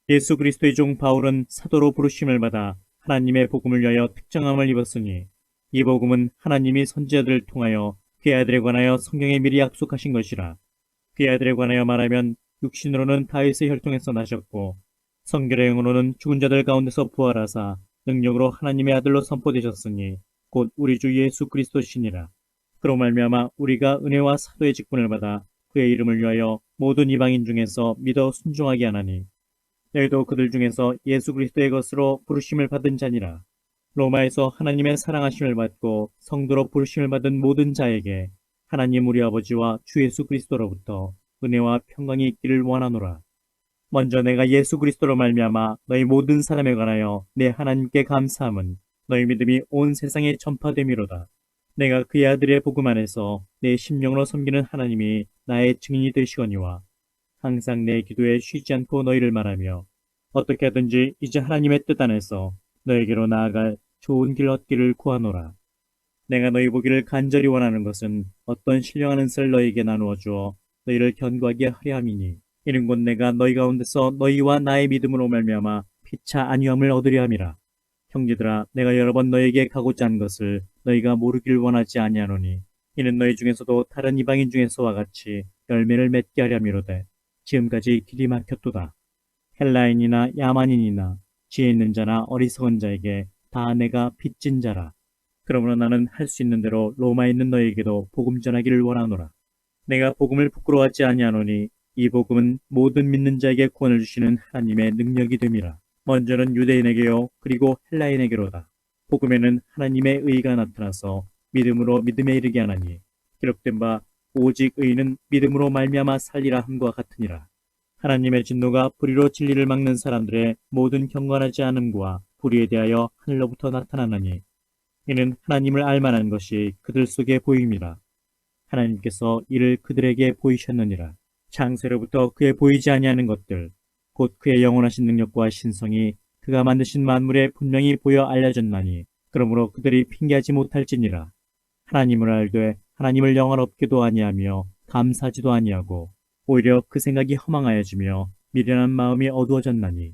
예수 그리스도의 종 바울은 사도로 부르심을 받아 하나님의 복음을 위하여 특정함을 입었으니 이 복음은 하나님이 선지자들을 통하여 그의 아들에 관하여 성경에 미리 약속하신 것이라. 그의 아들에 관하여 말하면 육신으로는 다윗의 혈통에서 나셨고 성결의 영으로는 죽은 자들 가운데서 부활하사 능력으로 하나님의 아들로 선포되셨으니 곧 우리 주 예수 그리스도시니라. 그로 말미암아 우리가 은혜와 사도의 직분을 받아 그의 이름을 위하여 모든 이방인 중에서 믿어 순종하게 하나니 너희도 그들 중에서 예수 그리스도의 것으로 부르심을 받은 자니라. 로마에서 하나님의 사랑하심을 받고 성도로 부르심을 받은 모든 자에게 하나님 우리 아버지와 주 예수 그리스도로부터 은혜와 평강이 있기를 원하노라. 먼저 내가 예수 그리스도로 말미암아 너희 모든 사람에 관하여 내 하나님께 감사함은 너희 믿음이 온 세상에 전파됨이로다. 내가 그의 아들의 복음 안에서 내 심령으로 섬기는 하나님이 나의 증인이 되시거니와 항상 내 기도에 쉬지 않고 너희를 말하며 어떻게 하든지 이제 하나님의 뜻 안에서 너에게로 나아갈 좋은 길 얻기를 구하노라. 내가 너희 보기를 간절히 원하는 것은 어떤 신령한 은사를 너희에게 나누어 주어 너희를 견고하게 하려 함이니 이는 곧 내가 너희 가운데서 너희와 나의 믿음으로 말미암아 피차 안위함을 얻으려 함이라. 형제들아, 내가 여러 번 너희에게 가고자 한 것을 너희가 모르길 원하지 아니하노니 이는 너희 중에서도 다른 이방인 중에서와 같이 열매를 맺게 하려 함이로되 지금까지 길이 막혔도다. 헬라인이나 야만인이나 지혜 있는 자나 어리석은 자에게 다 내가 빚진 자라. 그러므로 나는 할 수 있는 대로 로마에 있는 너희에게도 복음 전하기를 원하노라. 내가 복음을 부끄러워하지 아니하노니 이 복음은 모든 믿는 자에게 구원을 주시는 하나님의 능력이 됨이라. 먼저는 유대인에게요 그리고 헬라인에게로다. 복음에는 하나님의 의가 나타나서 믿음으로 믿음에 이르게 하나니 기록된 바 오직 의인은 믿음으로 말미암아 살리라 함과 같으니라. 하나님의 진노가 불의로 진리를 막는 사람들의 모든 경건하지 않음과 불의에 대하여 하늘로부터 나타나나니 이는 하나님을 알만한 것이 그들 속에 보임이라. 하나님께서 이를 그들에게 보이셨느니라. 창세로부터 그에 보이지 아니하는 것들 곧 그의 영원하신 능력과 신성이 그가 만드신 만물에 분명히 보여 알려졌나니 그러므로 그들이 핑계하지 못할지니라. 하나님을 알되 하나님을 영화롭게도 아니하며 감사하지도 아니하고 오히려 그 생각이 허망하여지며 미련한 마음이 어두워졌나니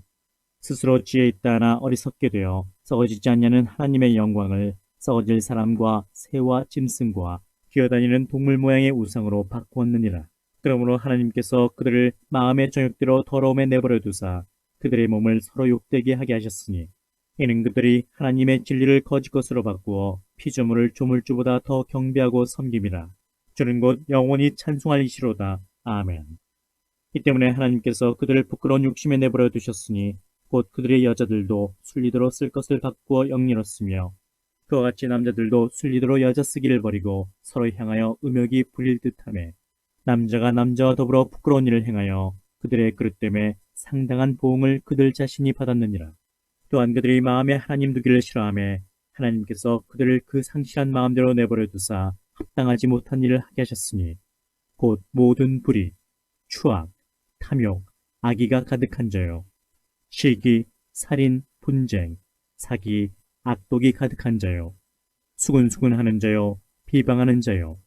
스스로 지혜 있다 하나 어리석게 되어 썩어지지 않냐는 하나님의 영광을 썩어질 사람과 새와 짐승과 기어다니는 동물 모양의 우상으로 바꾸었느니라. 그러므로 하나님께서 그들을 마음의 정욕대로 더러움에 내버려 두사 그들의 몸을 서로 욕되게 하게 하셨으니 이는 그들이 하나님의 진리를 거짓 것으로 바꾸어 피조물을 조물주보다 더 경배하고 섬김이라. 주는 곧 영원히 찬송할 이시로다. 아멘. 이 때문에 하나님께서 그들을 부끄러운 욕심에 내버려 두셨으니 곧 그들의 여자들도 순리대로 쓸 것을 바꾸어 영리었으며 그와 같이 남자들도 순리대로 여자 쓰기를 버리고 서로 향하여 음욕이 불릴 듯하며 남자가 남자와 더불어 부끄러운 일을 행하여 그들의 그릇 때문에 상당한 보응을 그들 자신이 받았느니라. 또한 그들이 마음에 하나님 두기를 싫어하며 하나님께서 그들을 그 상실한 마음대로 내버려 두사 합당하지 못한 일을 하게 하셨으니 곧 모든 불의, 추악, 탐욕, 악의가 가득한 자요 시기, 살인, 분쟁, 사기, 악독이 가득한 자요 수근수근하는 자요 비방하는 자요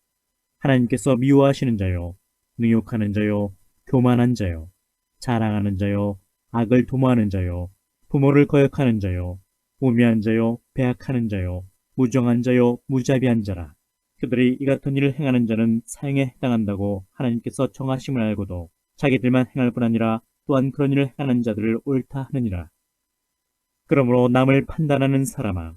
하나님께서 미워하시는 자요 능욕하는 자요 교만한 자요 자랑하는 자요 악을 도모하는 자요 부모를 거역하는 자요 우매한 자요 배악하는 자요 무정한 자요 무자비한 자라. 그들이 이 같은 일을 행하는 자는 사형에 해당한다고 하나님께서 정하심을 알고도 자기들만 행할 뿐 아니라 또한 그런 일을 행하는 자들을 옳다 하느니라. 그러므로 남을 판단하는 사람아,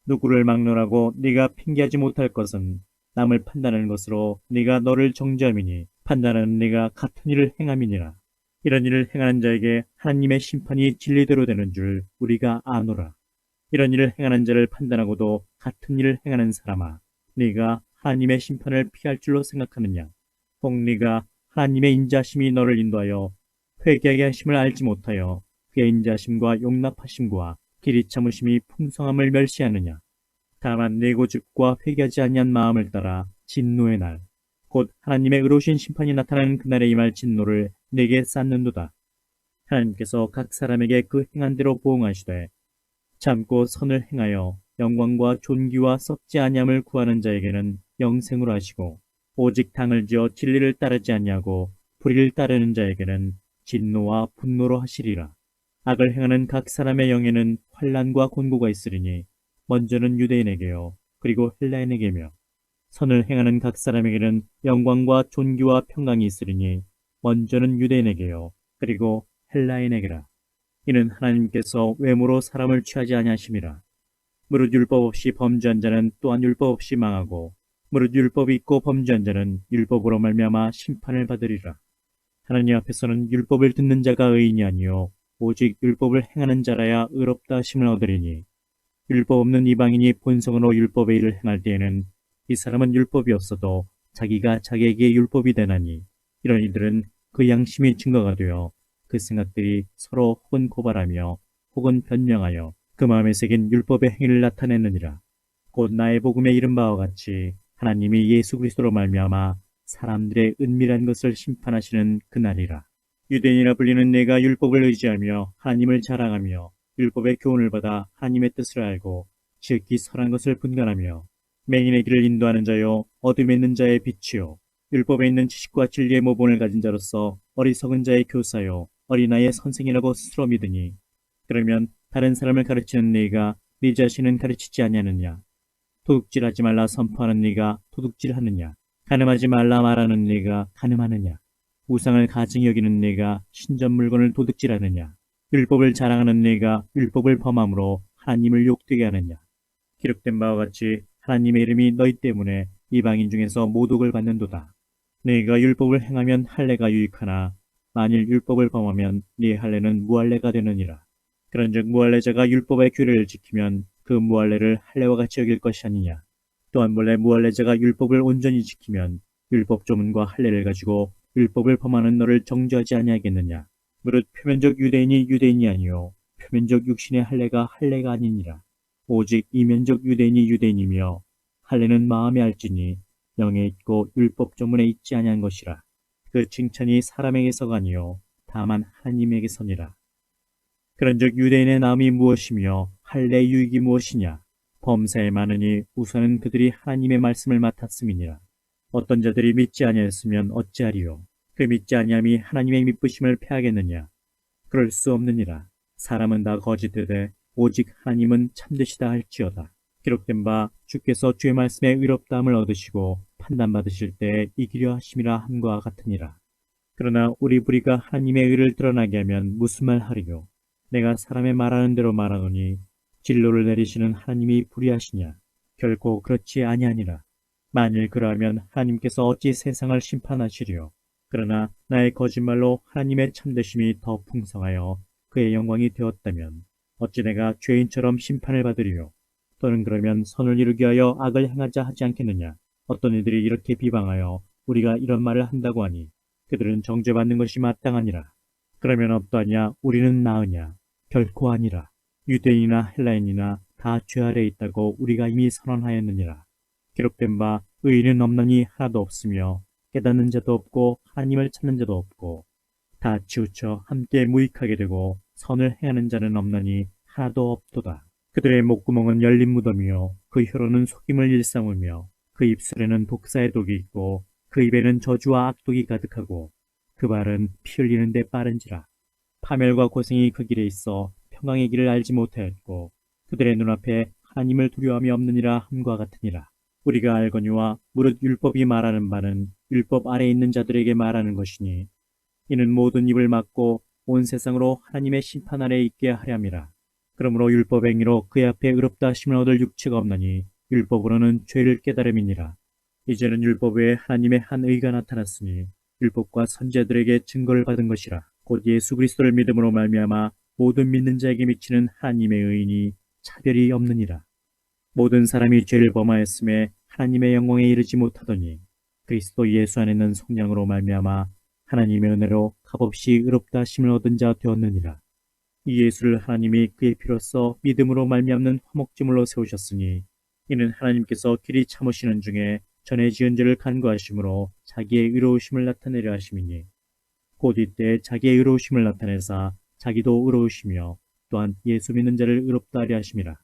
누구를 막론하고 네가 핑계하지 못할 것은 남을 판단하는 것으로 네가 너를 정죄함이니 판단하는 네가 같은 일을 행함이니라. 이런 일을 행하는 자에게 하나님의 심판이 진리대로 되는 줄 우리가 아노라. 이런 일을 행하는 자를 판단하고도 같은 일을 행하는 사람아, 네가 하나님의 심판을 피할 줄로 생각하느냐? 혹 네가 하나님의 인자하심이 너를 인도하여 회개하게 하심을 알지 못하여 그의 인자하심과 용납하심과 길이 참으심이 풍성함을 멸시하느냐? 다만 내 고집과 회개하지 아니한 마음을 따라 진노의 날, 곧 하나님의 의로우신 심판이 나타나는 그날에 임할 진노를 내게 쌓는도다. 하나님께서 각 사람에게 그 행한 대로 보응하시되 참고 선을 행하여 영광과 존귀와 썩지 아니함을 구하는 자에게는 영생으로 하시고 오직 당을 지어 진리를 따르지 아니하고 불의를 따르는 자에게는 진노와 분노로 하시리라. 악을 행하는 각 사람의 영에는 환난과 곤고가 있으리니 먼저는 유대인에게요 그리고 헬라인에게며 선을 행하는 각 사람에게는 영광과 존귀와 평강이 있으리니 먼저는 유대인에게요 그리고 헬라인에게라. 이는 하나님께서 외모로 사람을 취하지 아니하심이라. 무릇 율법 없이 범죄한 자는 또한 율법 없이 망하고 무릇 율법이 있고 범죄한 자는 율법으로 말미암아 심판을 받으리라. 하나님 앞에서는 율법을 듣는 자가 의인이 아니요 오직 율법을 행하는 자라야 의롭다 하심을 얻으리니 율법 없는 이방인이 본성으로 율법의 일을 행할 때에는 이 사람은 율법이 없어도 자기가 자기에게 율법이 되나니 이런 이들은 그 양심이 증거가 되어 그 생각들이 서로 혹은 고발하며 혹은 변명하여 그 마음에 새긴 율법의 행위를 나타내느니라. 곧 나의 복음에 이른 바와 같이 하나님이 예수 그리스도로 말미암아 사람들의 은밀한 것을 심판하시는 그날이라. 유대인이라 불리는 내가 율법을 의지하며 하나님을 자랑하며 율법의 교훈을 받아 하나님의 뜻을 알고 지극히 선한 것을 분간하며 맹인의 길을 인도하는 자요 어둠에 있는 자의 빛이요 율법에 있는 지식과 진리의 모본을 가진 자로서 어리석은 자의 교사요 어린아이의 선생이라고 스스로 믿으니 그러면 다른 사람을 가르치는 네가 네 자신은 가르치지 아니하느냐? 도둑질하지 말라 선포하는 네가 도둑질하느냐? 간음하지 말라 말하는 네가 간음하느냐? 우상을 가증히 여기는 네가 신전 물건을 도둑질하느냐? 율법을 자랑하는 네가 율법을 범함으로 하나님을 욕되게 하느냐? 기록된 바와 같이 하나님의 이름이 너희 때문에 이방인 중에서 모독을 받는도다. 네가 율법을 행하면 할례가 유익하나 만일 율법을 범하면 네 할례는 무할례가 되느니라. 그런즉 무할례자가 율법의 규례를 지키면 그 무할례를 할례와 같이 여길 것이 아니냐. 또한 본래 무할례자가 율법을 온전히 지키면 율법 조문과 할례를 가지고 율법을 범하는 너를 정죄하지 아니하겠느냐. 무릇 표면적 유대인이 유대인이 아니요 표면적 육신의 할례가 할례가 아니니라. 오직 이면적 유대인이 유대인이며 할례는 마음에 알지니 영에 있고 율법 조문에 있지 아니한 것이라. 그 칭찬이 사람에게서가 아니요 다만 하나님에게서니라. 그런즉 유대인의 나음이 무엇이며 할례의 유익이 무엇이냐? 범사에 많으니 우선은 그들이 하나님의 말씀을 맡았음이니라. 어떤 자들이 믿지 아니하였으면 어찌하리요? 그 믿지 아니함이 하나님의 미쁘심을 패하겠느냐? 그럴 수 없느니라. 사람은 다 거짓되되 오직 하나님은 참되시다 할지어다. 기록된 바 주께서 주의 말씀에 의롭다함을 얻으시고 판단받으실 때에 이기려 하심이라 함과 같으니라. 그러나 우리 불의가 하나님의 의를 드러나게 하면 무슨 말 하리요? 내가 사람의 말하는 대로 말하노니 진로를 내리시는 하나님이 불의하시냐? 결코 그렇지 아니하니라. 만일 그러하면 하나님께서 어찌 세상을 심판하시리요? 그러나 나의 거짓말로 하나님의 참되심이 더 풍성하여 그의 영광이 되었다면 어찌 내가 죄인처럼 심판을 받으리요? 또는 그러면 선을 이루기 위하여 악을 행하자 하지 않겠느냐? 어떤 이들이 이렇게 비방하여 우리가 이런 말을 한다고 하니 그들은 정죄받는 것이 마땅하니라. 그러면 어떠하냐? 우리는 나으냐? 결코 아니라. 유대인이나 헬라인이나 다 죄 아래 있다고 우리가 이미 선언하였느니라. 기록된 바 의인은 없나니 하나도 없으며 깨닫는 자도 없고 하나님을 찾는 자도 없고 다 치우쳐 함께 무익하게 되고 선을 행하는 자는 없나니 하나도 없도다. 그들의 목구멍은 열린 무덤이요 그 혀로는 속임을 일삼으며 그 입술에는 독사의 독이 있고 그 입에는 저주와 악독이 가득하고 그 발은 피 흘리는데 빠른지라. 파멸과 고생이 그 길에 있어 평강의 길을 알지 못하였고 그들의 눈앞에 하나님을 두려움이 없느니라 함과 같으니라. 우리가 알거니와 무릇 율법이 말하는 바는 율법 아래 있는 자들에게 말하는 것이니 이는 모든 입을 막고 온 세상으로 하나님의 심판 아래 있게 하렴이라. 그러므로 율법 행위로 그의 앞에 의롭다 하심을 얻을 육체가 없나니 율법으로는 죄를 깨달음이니라. 이제는 율법 외에 하나님의 한 의가 나타났으니 율법과 선지자들에게 증거를 받은 것이라. 곧 예수 그리스도를 믿음으로 말미암아 모든 믿는 자에게 미치는 하나님의 의인이 차별이 없느니라. 모든 사람이 죄를 범하였음에 하나님의 영광에 이르지 못하더니 그리스도 예수 안에 있는 성령으로 말미암아 하나님의 은혜로 값없이 의롭다 하심을 얻은 자 되었느니라. 이 예수를 하나님이 그의 피로써 믿음으로 말미암는 화목제물로 세우셨으니 이는 하나님께서 길이 참으시는 중에 전에 지은 죄를 간구하심으로 자기의 의로우심을 나타내려 하심이니 곧 이때 자기의 의로우심을 나타내사 자기도 의로우시며 또한 예수 믿는 자를 의롭다 하려 하심이라.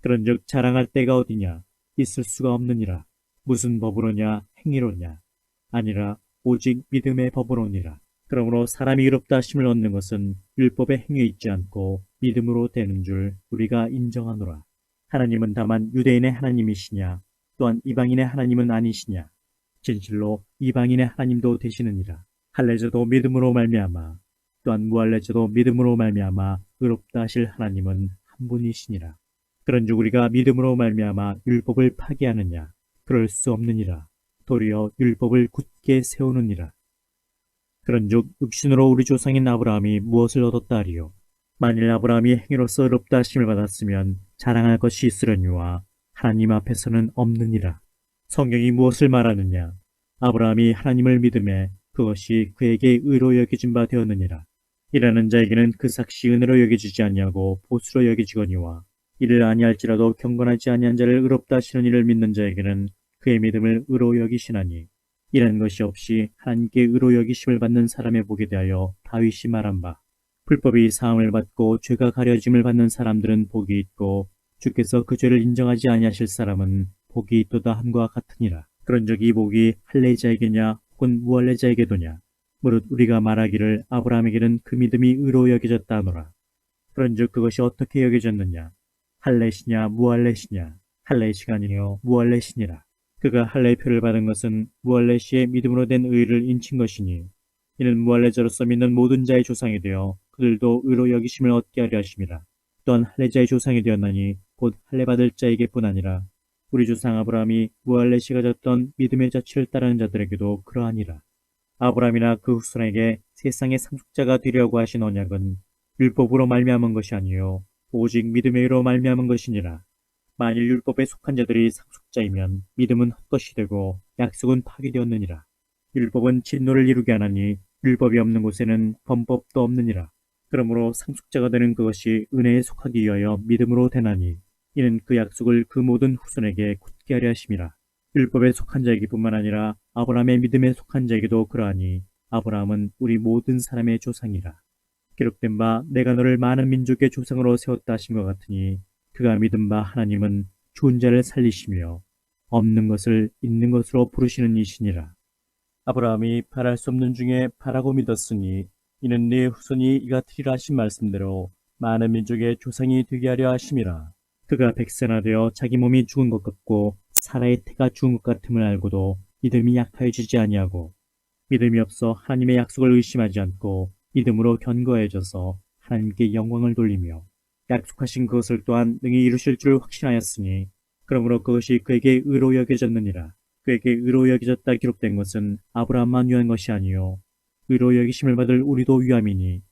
그런즉 자랑할 때가 어디냐? 있을 수가 없느니라. 무슨 법으로냐? 행위로냐? 아니라 오직 믿음의 법으로니라. 그러므로 사람이 의롭다 하심을 얻는 것은 율법의 행위에 있지 않고 믿음으로 되는 줄 우리가 인정하노라. 하나님은 다만 유대인의 하나님이시냐 또한 이방인의 하나님은 아니시냐. 진실로 이방인의 하나님도 되시느니라. 할례자도 믿음으로 말미암아 또한 무할례자도 믿음으로 말미암아 의롭다 하실 하나님은 한 분이시니라. 그런즉 우리가 믿음으로 말미암아 율법을 파기하느냐? 그럴 수 없느니라. 도리어 율법을 굳게 세우느니라. 그런즉 육신으로 우리 조상인 아브라함이 무엇을 얻었다 하리요? 만일 아브라함이 행위로서 의롭다 하심을 받았으면 자랑할 것이 있으려니와 하나님 앞에서는 없느니라. 성경이 무엇을 말하느냐? 아브라함이 하나님을 믿음에 그것이 그에게 의로 여겨진 바 되었느니라. 일하는 자에게는 그 삭시 은혜로 여겨지지 아니하고 보수로 여겨지거니와 이를 아니할지라도 경건하지 아니한 자를 의롭다 하시는 이를 믿는 자에게는 그의 믿음을 의로 여기시나니 이런 것이 없이 하나님께 의로 여기심을 받는 사람의 복에 대하여 다윗이 말한 바 불법이 사함을 받고 죄가 가려짐을 받는 사람들은 복이 있고 주께서 그 죄를 인정하지 아니하실 사람은 복이 있도다 함과 같으니라. 그런즉 이 복이 할례자에게냐 혹은 무할례자에게도냐 무릇 우리가 말하기를 아브라함에게는 그 믿음이 의로 여겨졌다 하노라. 그런즉 그것이 어떻게 여겨졌느냐? 할례시냐 무할례시냐? 할례시가 아니요 무할례시니라. 그가 할례표를 받은 것은 무할례시의 믿음으로 된 의를 인친 것이니 이는 무할례자로서 믿는 모든 자의 조상이 되어 그들도 의로 여기심을 얻게 하려 하심이라. 또한 할례자의 조상이 되었나니 곧 할례받을 자에게뿐 아니라 우리 조상 아브라함이 무할례시가 졌던 믿음의 자취를 따르는 자들에게도 그러하니라. 아브라함이나 그 후손에게 세상의 상속자가 되려고 하신 언약은 율법으로 말미암은 것이 아니요 오직 믿음의 의로 말미암은 것이니라. 만일 율법에 속한 자들이 상속자이면 믿음은 헛것이 되고 약속은 파기되었느니라. 율법은 진노를 이루게 하나니 율법이 없는 곳에는 범법도 없느니라. 그러므로 상속자가 되는 그것이 은혜에 속하기 위하여 믿음으로 되나니 이는 그 약속을 그 모든 후손에게 굳게 하려 하심이라. 율법에 속한 자에게뿐만 아니라 아브라함의 믿음에 속한 자에게도 그러하니 아브라함은 우리 모든 사람의 조상이라. 기록된 바 내가 너를 많은 민족의 조상으로 세웠다 하신 것 같으니 그가 믿은 바 하나님은 죽은 자를 살리시며 없는 것을 있는 것으로 부르시는 이시니라. 아브라함이 바랄 수 없는 중에 바라고 믿었으니 이는 네 후손이 이같으리라 하신 말씀대로 많은 민족의 조상이 되게 하려 하심이라. 그가 백세나 되어 자기 몸이 죽은 것 같고 사라의 태가 죽은 것 같음을 알고도 믿음이 약하여지지 아니하고 믿음이 없어 하나님의 약속을 의심하지 않고 믿음으로 견고해져서 하나님께 영광을 돌리며 약속하신 그것을 또한 능히 이루실 줄 확신하였으니 그러므로 그것이 그에게 의로 여겨졌느니라. 그에게 의로 여겨졌다 기록된 것은 아브라함만 위한 것이 아니요 의로 여기심을 받을 우리도 위함이니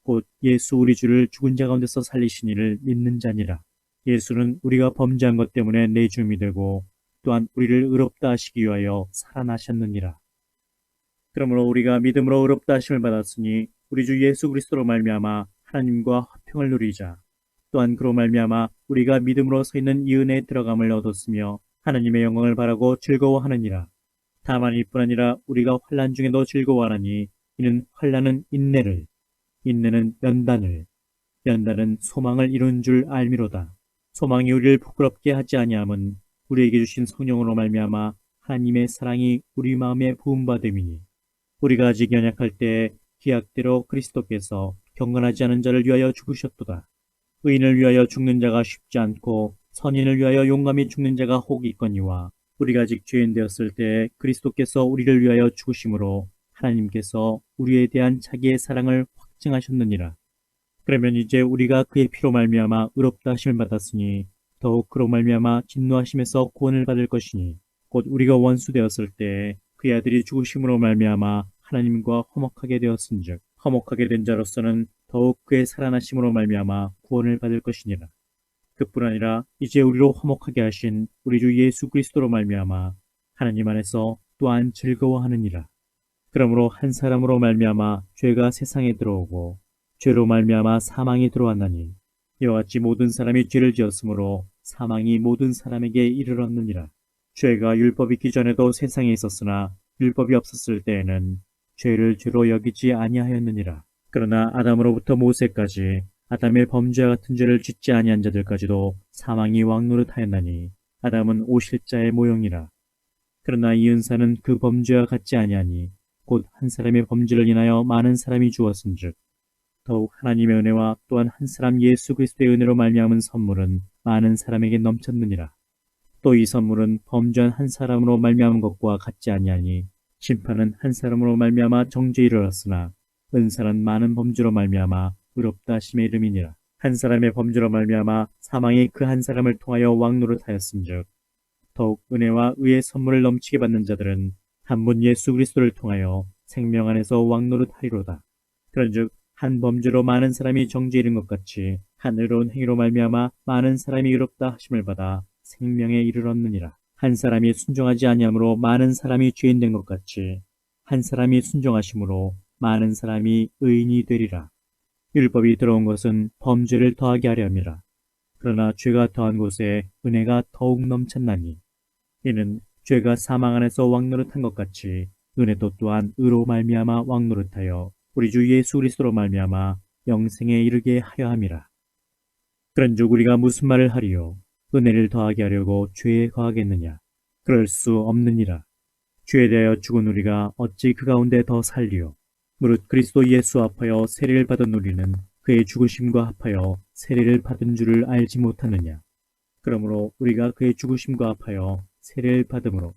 곧 예수 우리 주를 죽은 자 가운데서 살리신 이를 믿는 자니라. 예수는 우리가 범죄한 것 때문에 내줌이 되고 또한 우리를 의롭다 하시기 위하여 살아나셨느니라. 그러므로 우리가 믿음으로 의롭다 하심을 받았으니 우리 주 예수 그리스도로 말미암아 하나님과 화평을 누리자. 또한 그로 말미암아 우리가 믿음으로 서 있는 이 은혜에 들어감을 얻었으며 하나님의 영광을 바라고 즐거워하느니라. 다만 이뿐 아니라 우리가 환난 중에도 즐거워하나니 이는 환난은 인내를, 인내는 연단을, 연단은 소망을 이룬 줄 알미로다. 소망이 우리를 부끄럽게 하지 아니함은 우리에게 주신 성령으로 말미암아 하나님의 사랑이 우리 마음에 부음받음이니 우리가 아직 연약할 때에 기약대로 그리스도께서 경건하지 않은 자를 위하여 죽으셨도다. 의인을 위하여 죽는 자가 쉽지 않고 선인을 위하여 용감히 죽는 자가 혹 있거니와 우리가 아직 죄인 되었을 때에 그리스도께서 우리를 위하여 죽으심으로 하나님께서 우리에 대한 자기의 사랑을 확증하셨느니라. 그러면 이제 우리가 그의 피로 말미암아 의롭다 하심을 받았으니 더욱 그로 말미암아 진노하심에서 구원을 받을 것이니 곧 우리가 원수 되었을 때에 그의 아들이 죽으심으로 말미암아 하나님과 화목하게 되었은즉 화목하게 된 자로서는 더욱 그의 살아나심으로 말미암아 구원을 받을 것이니라. 그뿐 아니라 이제 우리로 화목하게 하신 우리 주 예수 그리스도로 말미암아 하나님 안에서 또한 즐거워하느니라. 그러므로 한 사람으로 말미암아 죄가 세상에 들어오고 죄로 말미암아 사망이 들어왔나니 이와 같이 모든 사람이 죄를 지었으므로 사망이 모든 사람에게 이르렀느니라. 죄가 율법이 있기 전에도 세상에 있었으나 율법이 없었을 때에는 죄를 죄로 여기지 아니하였느니라. 그러나 아담으로부터 모세까지 아담의 범죄와 같은 죄를 짓지 아니한 자들까지도 사망이 왕노릇하였나니 아담은 오실자의 모형이라. 그러나 이 은사는 그 범죄와 같지 아니하니 곧 한 사람의 범죄를 인하여 많은 사람이 죽었은즉 더욱 하나님의 은혜와 또한 한 사람 예수 그리스도의 은혜로 말미암은 선물은 많은 사람에게 넘쳤느니라. 또 이 선물은 범죄한 한 사람으로 말미암은 것과 같지 아니하니 심판은 한 사람으로 말미암아 정죄에 이르렀으나 은사는 많은 범죄로 말미암아 의롭다 하심의 이름이니라. 한 사람의 범죄로 말미암아 사망이 그 한 사람을 통하여 왕노릇하였음즉 더욱 은혜와 의의 선물을 넘치게 받는 자들은 한 분 예수 그리스도를 통하여 생명 안에서 왕노릇하리로다. 그런즉 한 범죄로 많은 사람이 정죄에 이른 것 같이 한 의로운 행위로 말미암아 많은 사람이 의롭다 하심을 받아 생명에 이르렀느니라. 한 사람이 순종하지 아니함으로 많은 사람이 죄인 된 것 같이 한 사람이 순종하심으로 많은 사람이 의인이 되리라. 율법이 들어온 것은 범죄를 더하게 하려 함이라. 그러나 죄가 더한 곳에 은혜가 더욱 넘쳤나니 이는 죄가 사망 안에서 왕노릇한 것 같이 은혜도 또한 의로 말미암아 왕노릇하여 우리 주 예수 그리스도로 말미암아 영생에 이르게 하여 함이라. 그런즉 우리가 무슨 말을 하리요? 은혜를 더하게 하려고 죄에 거하겠느냐? 그럴 수 없느니라. 죄에 대하여 죽은 우리가 어찌 그 가운데 더 살리요? 무릇 그리스도 예수 합하여 세례를 받은 우리는 그의 죽으심과 합하여 세례를 받은 줄을 알지 못하느냐? 그러므로 우리가 그의 죽으심과 합하여 세례를 받음으로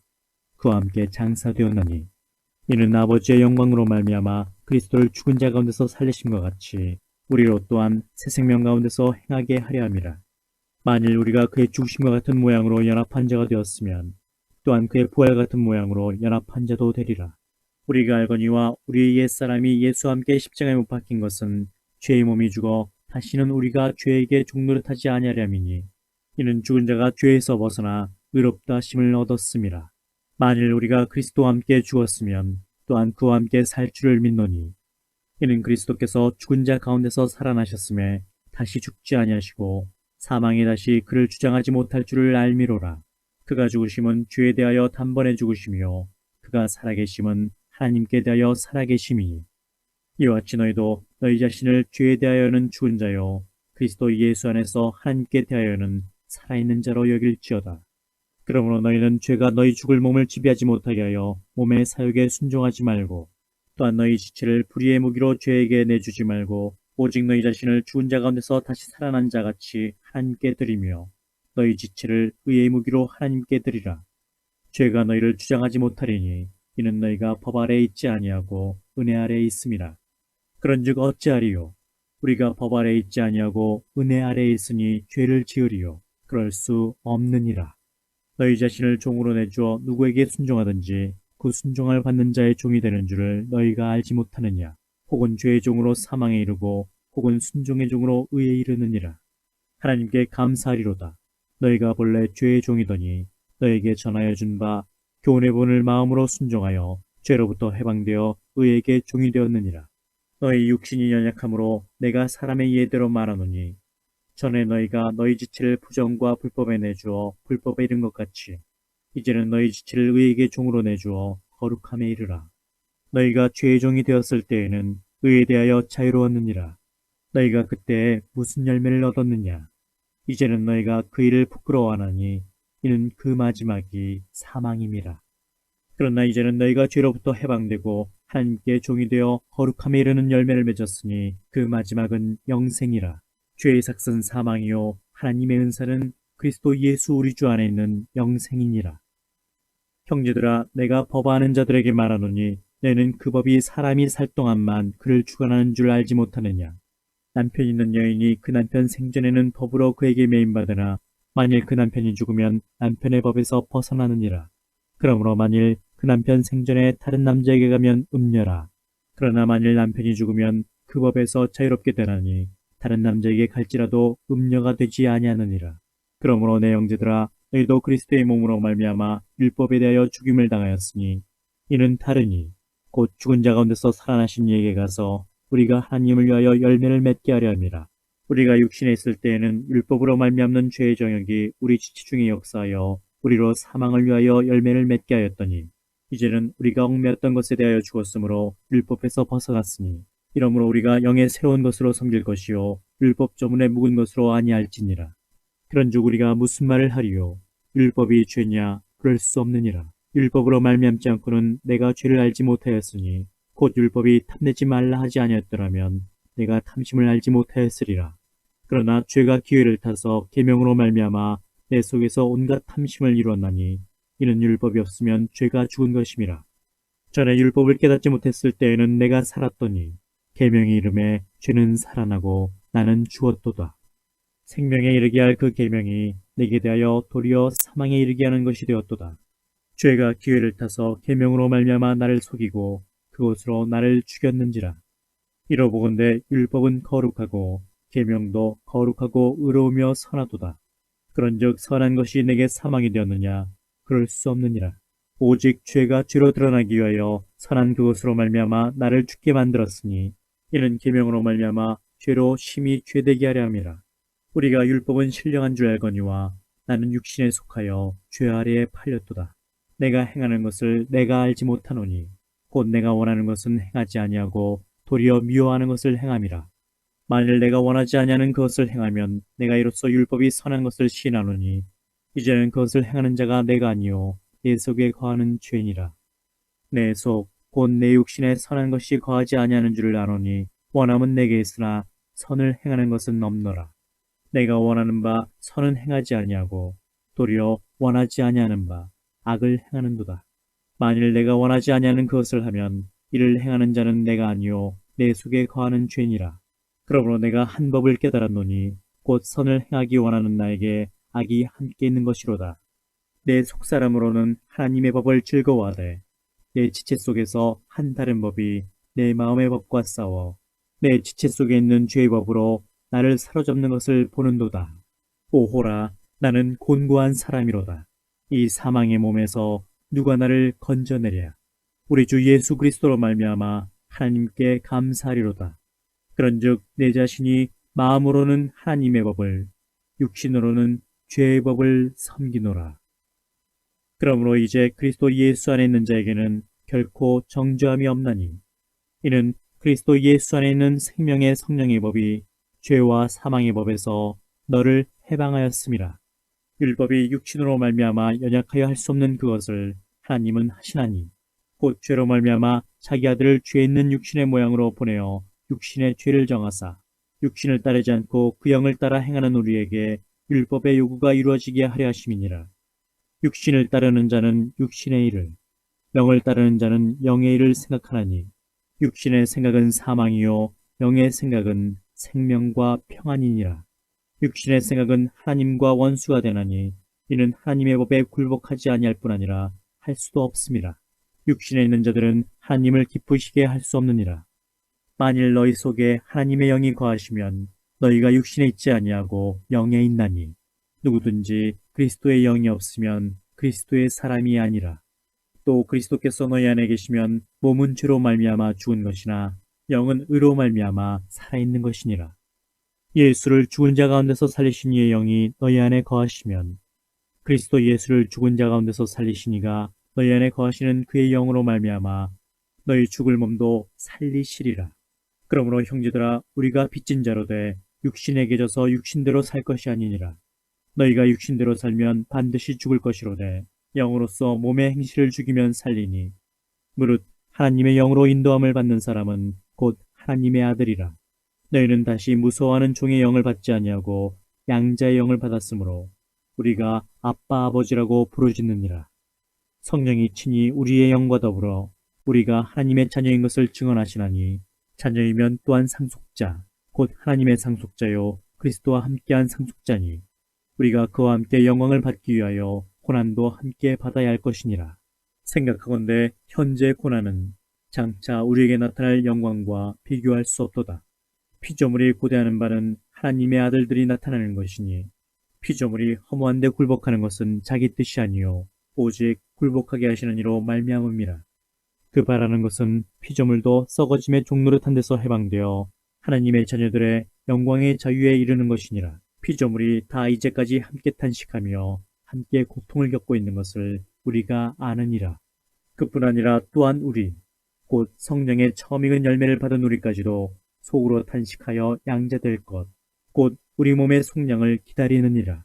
그와 함께 장사되었나니 이는 아버지의 영광으로 말미암아 그리스도를 죽은 자 가운데서 살리심과 같이 우리로 또한 새 생명 가운데서 행하게 하려 함이라. 만일 우리가 그의 죽으심과 같은 모양으로 연합한 자가 되었으면 또한 그의 부활 같은 모양으로 연합한 자도 되리라. 우리가 알거니와 우리의 옛사람이 예수와 함께 십자가에 못 박힌 것은 죄의 몸이 죽어 다시는 우리가 죄에게 종노릇하지 아니하려 함이니 이는 죽은 자가 죄에서 벗어나 의롭다 하심을 얻었음이라. 만일 우리가 그리스도와 함께 죽었으면 또한 그와 함께 살 줄을 믿노니 이는 그리스도께서 죽은 자 가운데서 살아나셨음에 다시 죽지 아니하시고 사망이 다시 그를 주장하지 못할 줄을 알미로라. 그가 죽으심은 죄에 대하여 단번에 죽으심이요 그가 살아계심은 하나님께 대하여 살아계심이니 이와 같이 너희도 너희 자신을 죄에 대하여는 죽은 자요 그리스도 예수 안에서 하나님께 대하여는 살아있는 자로 여길지어다. 그러므로 너희는 죄가 너희 죽을 몸을 지배하지 못하게 하여 몸의 사욕에 순종하지 말고 또한 너희 지체를 불의의 무기로 죄에게 내주지 말고 오직 너희 자신을 죽은 자 가운데서 다시 살아난 자같이 하나님께 드리며 너희 지체를 의의 무기로 하나님께 드리라. 죄가 너희를 주장하지 못하리니 이는 너희가 법 아래에 있지 아니하고 은혜 아래에 있음이라. 그런즉 어찌하리요? 우리가 법 아래에 있지 아니하고 은혜 아래에 있으니 죄를 지으리요? 그럴 수 없느니라. 너희 자신을 종으로 내주어 누구에게 순종하든지 그 순종을 받는 자의 종이 되는 줄을 너희가 알지 못하느냐? 혹은 죄의 종으로 사망에 이르고 혹은 순종의 종으로 의에 이르느니라. 하나님께 감사하리로다. 너희가 본래 죄의 종이더니 너희에게 전하여 준 바 교훈의 본을 마음으로 순종하여 죄로부터 해방되어 의에게 종이 되었느니라. 너희 육신이 연약함으로 내가 사람의 예대로 말하노니 전에 너희가 너희 지체를 부정과 불법에 내주어 불법에 이른 것 같이 이제는 너희 지체를 의에게 종으로 내주어 거룩함에 이르라. 너희가 죄의 종이 되었을 때에는 의에 대하여 자유로웠느니라. 너희가 그때 무슨 열매를 얻었느냐? 이제는 너희가 그 일을 부끄러워하나니 이는 그 마지막이 사망임이라. 그러나 이제는 너희가 죄로부터 해방되고 하나님께 종이 되어 거룩함에 이르는 열매를 맺었으니 그 마지막은 영생이라. 죄의 삭은 사망이요 하나님의 은사는 그리스도 예수 우리 주 안에 있는 영생이니라. 형제들아, 내가 법아하는 자들에게 말하노니 너희는 그 법이 사람이 살 동안만 그를 주관하는 줄 알지 못하느냐? 남편 있는 여인이 그 남편 생전에는 법으로 그에게 매임받으나 만일 그 남편이 죽으면 남편의 법에서 벗어나느니라. 그러므로 만일 그 남편 생전에 다른 남자에게 가면 음녀라. 그러나 만일 남편이 죽으면 그 법에서 자유롭게 되나니 다른 남자에게 갈지라도 음녀가 되지 아니하느니라. 그러므로 내 형제들아, 너희도 그리스도의 몸으로 말미암아 율법에 대하여 죽임을 당하였으니 이는 다르니 곧 죽은 자 가운데서 살아나신 이에게 가서 우리가 하나님을 위하여 열매를 맺게 하려 함이라. 우리가 육신에 있을 때에는 율법으로 말미암는 죄의 정욕이 우리 지체 중에 역사하여 우리로 사망을 위하여 열매를 맺게 하였더니 이제는 우리가 얽매였던 것에 대하여 죽었으므로 율법에서 벗어났으니 이러므로 우리가 영의 새로운 것으로 섬길 것이요 율법 저문에 묵은 것으로 아니할지니라. 그런즉 우리가 무슨 말을 하리요? 율법이 죄냐? 그럴 수 없느니라. 율법으로 말미암지 않고는 내가 죄를 알지 못하였으니 곧 율법이 탐내지 말라 하지 아니었더라면 내가 탐심을 알지 못하였으리라. 그러나 죄가 기회를 타서 계명으로 말미암아 내 속에서 온갖 탐심을 이루었나니 이는 율법이 없으면 죄가 죽은 것임이라. 전에 율법을 깨닫지 못했을 때에는 내가 살았더니 계명이 이름에 죄는 살아나고 나는 죽었도다. 생명에 이르게 할 그 계명이 내게 대하여 도리어 사망에 이르게 하는 것이 되었도다. 죄가 기회를 타서 계명으로 말미암아 나를 속이고 그것으로 나를 죽였는지라. 이로보건대 율법은 거룩하고 계명도 거룩하고 의로우며 선하도다. 그런즉 선한 것이 내게 사망이 되었느냐? 그럴 수 없느니라. 오직 죄가 죄로 드러나기 위하여 선한 그것으로 말미암아 나를 죽게 만들었으니 이는 계명으로 말미암아 죄로 심히 죄되게 하려 함이라. 우리가 율법은 신령한 줄 알거니와 나는 육신에 속하여 죄 아래에 팔렸도다. 내가 행하는 것을 내가 알지 못하노니 곧 내가 원하는 것은 행하지 아니하고 도리어 미워하는 것을 행함이라. 만일 내가 원하지 아니하는 그것을 행하면 내가 이로써 율법이 선한 것을 시인하노니 이제는 그것을 행하는 자가 내가 아니요 내 속에 거하는 죄니라. 내 속 곧 내 육신에 선한 것이 거하지 아니하는 줄을 아노니 원함은 내게 있으나 선을 행하는 것은 없노라. 내가 원하는 바 선은 행하지 아니하고 도리어 원하지 아니하는 바 악을 행하는도다. 만일 내가 원하지 아니하는 그것을 하면 이를 행하는 자는 내가 아니요 내 속에 거하는 죄니라. 그러므로 내가 한 법을 깨달았노니 곧 선을 행하기 원하는 나에게 악이 함께 있는 것이로다. 내 속사람으로는 하나님의 법을 즐거워하되 내 지체 속에서 한 다른 법이 내 마음의 법과 싸워 내 지체 속에 있는 죄의 법으로 나를 사로잡는 것을 보는도다. 오호라, 나는 곤고한 사람이로다. 이 사망의 몸에서 누가 나를 건져내랴. 우리 주 예수 그리스도로 말미암아 하나님께 감사하리로다. 그런즉 내 자신이 마음으로는 하나님의 법을, 육신으로는 죄의 법을 섬기노라. 그러므로 이제 그리스도 예수 안에 있는 자에게는 결코 정죄함이 없나니 이는 그리스도 예수 안에 있는 생명의 성령의 법이 죄와 사망의 법에서 너를 해방하였음이라. 율법이 육신으로 말미암아 연약하여 할 수 없는 그것을 하나님은 하시나니 곧 죄로 말미암아 자기 아들을 죄 있는 육신의 모양으로 보내어 육신의 죄를 정하사 육신을 따르지 않고 그 영을 따라 행하는 우리에게 율법의 요구가 이루어지게 하려 하심이니라. 육신을 따르는 자는 육신의 일을, 영을 따르는 자는 영의 일을 생각하나니 육신의 생각은 사망이요 영의 생각은 생명과 평안이니라. 육신의 생각은 하나님과 원수가 되나니 이는 하나님의 법에 굴복하지 아니할 뿐 아니라 할 수도 없음이라. 육신에 있는 자들은 하나님을 기쁘시게 할 수 없느니라. 만일 너희 속에 하나님의 영이 거하시면 너희가 육신에 있지 아니하고 영에 있나니 누구든지 그리스도의 영이 없으면 그리스도의 사람이 아니라. 또 그리스도께서 너희 안에 계시면 몸은 죄로 말미암아 죽은 것이나 영은 의로 말미암아 살아있는 것이니라. 예수를 죽은 자 가운데서 살리신 이의 영이 너희 안에 거하시면 그리스도 예수를 죽은 자 가운데서 살리신 이가 너희 안에 거하시는 그의 영으로 말미암아 너희 죽을 몸도 살리시리라. 그러므로 형제들아, 우리가 빚진 자로 돼 육신에게 져서 육신대로 살 것이 아니니라. 너희가 육신대로 살면 반드시 죽을 것이로되 영으로서 몸의 행실을 죽이면 살리니 무릇 하나님의 영으로 인도함을 받는 사람은 곧 하나님의 아들이라. 너희는 다시 무서워하는 종의 영을 받지 아니하고 양자의 영을 받았으므로 우리가 아빠 아버지라고 부르짖느니라. 성령이 친히 우리의 영과 더불어 우리가 하나님의 자녀인 것을 증언하시나니 자녀이면 또한 상속자 곧 하나님의 상속자요 그리스도와 함께한 상속자니 우리가 그와 함께 영광을 받기 위하여 고난도 함께 받아야 할 것이니라. 생각하건대 현재 고난은 장차 우리에게 나타날 영광과 비교할 수 없도다. 피조물이 고대하는 바는 하나님의 아들들이 나타나는 것이니 피조물이 허무한 데 굴복하는 것은 자기 뜻이 아니요 오직 굴복하게 하시는 이로 말미암음이라. 그 바라는 것은 피조물도 썩어짐의 종노릇한 데서 해방되어 하나님의 자녀들의 영광의 자유에 이르는 것이니라. 피조물이 다 이제까지 함께 탄식하며 함께 고통을 겪고 있는 것을 우리가 아느니라. 그뿐 아니라 또한 우리 곧 성령의 처음 익은 열매를 받은 우리까지도 속으로 탄식하여 양자될 것 곧 우리 몸의 속량을 기다리느니라.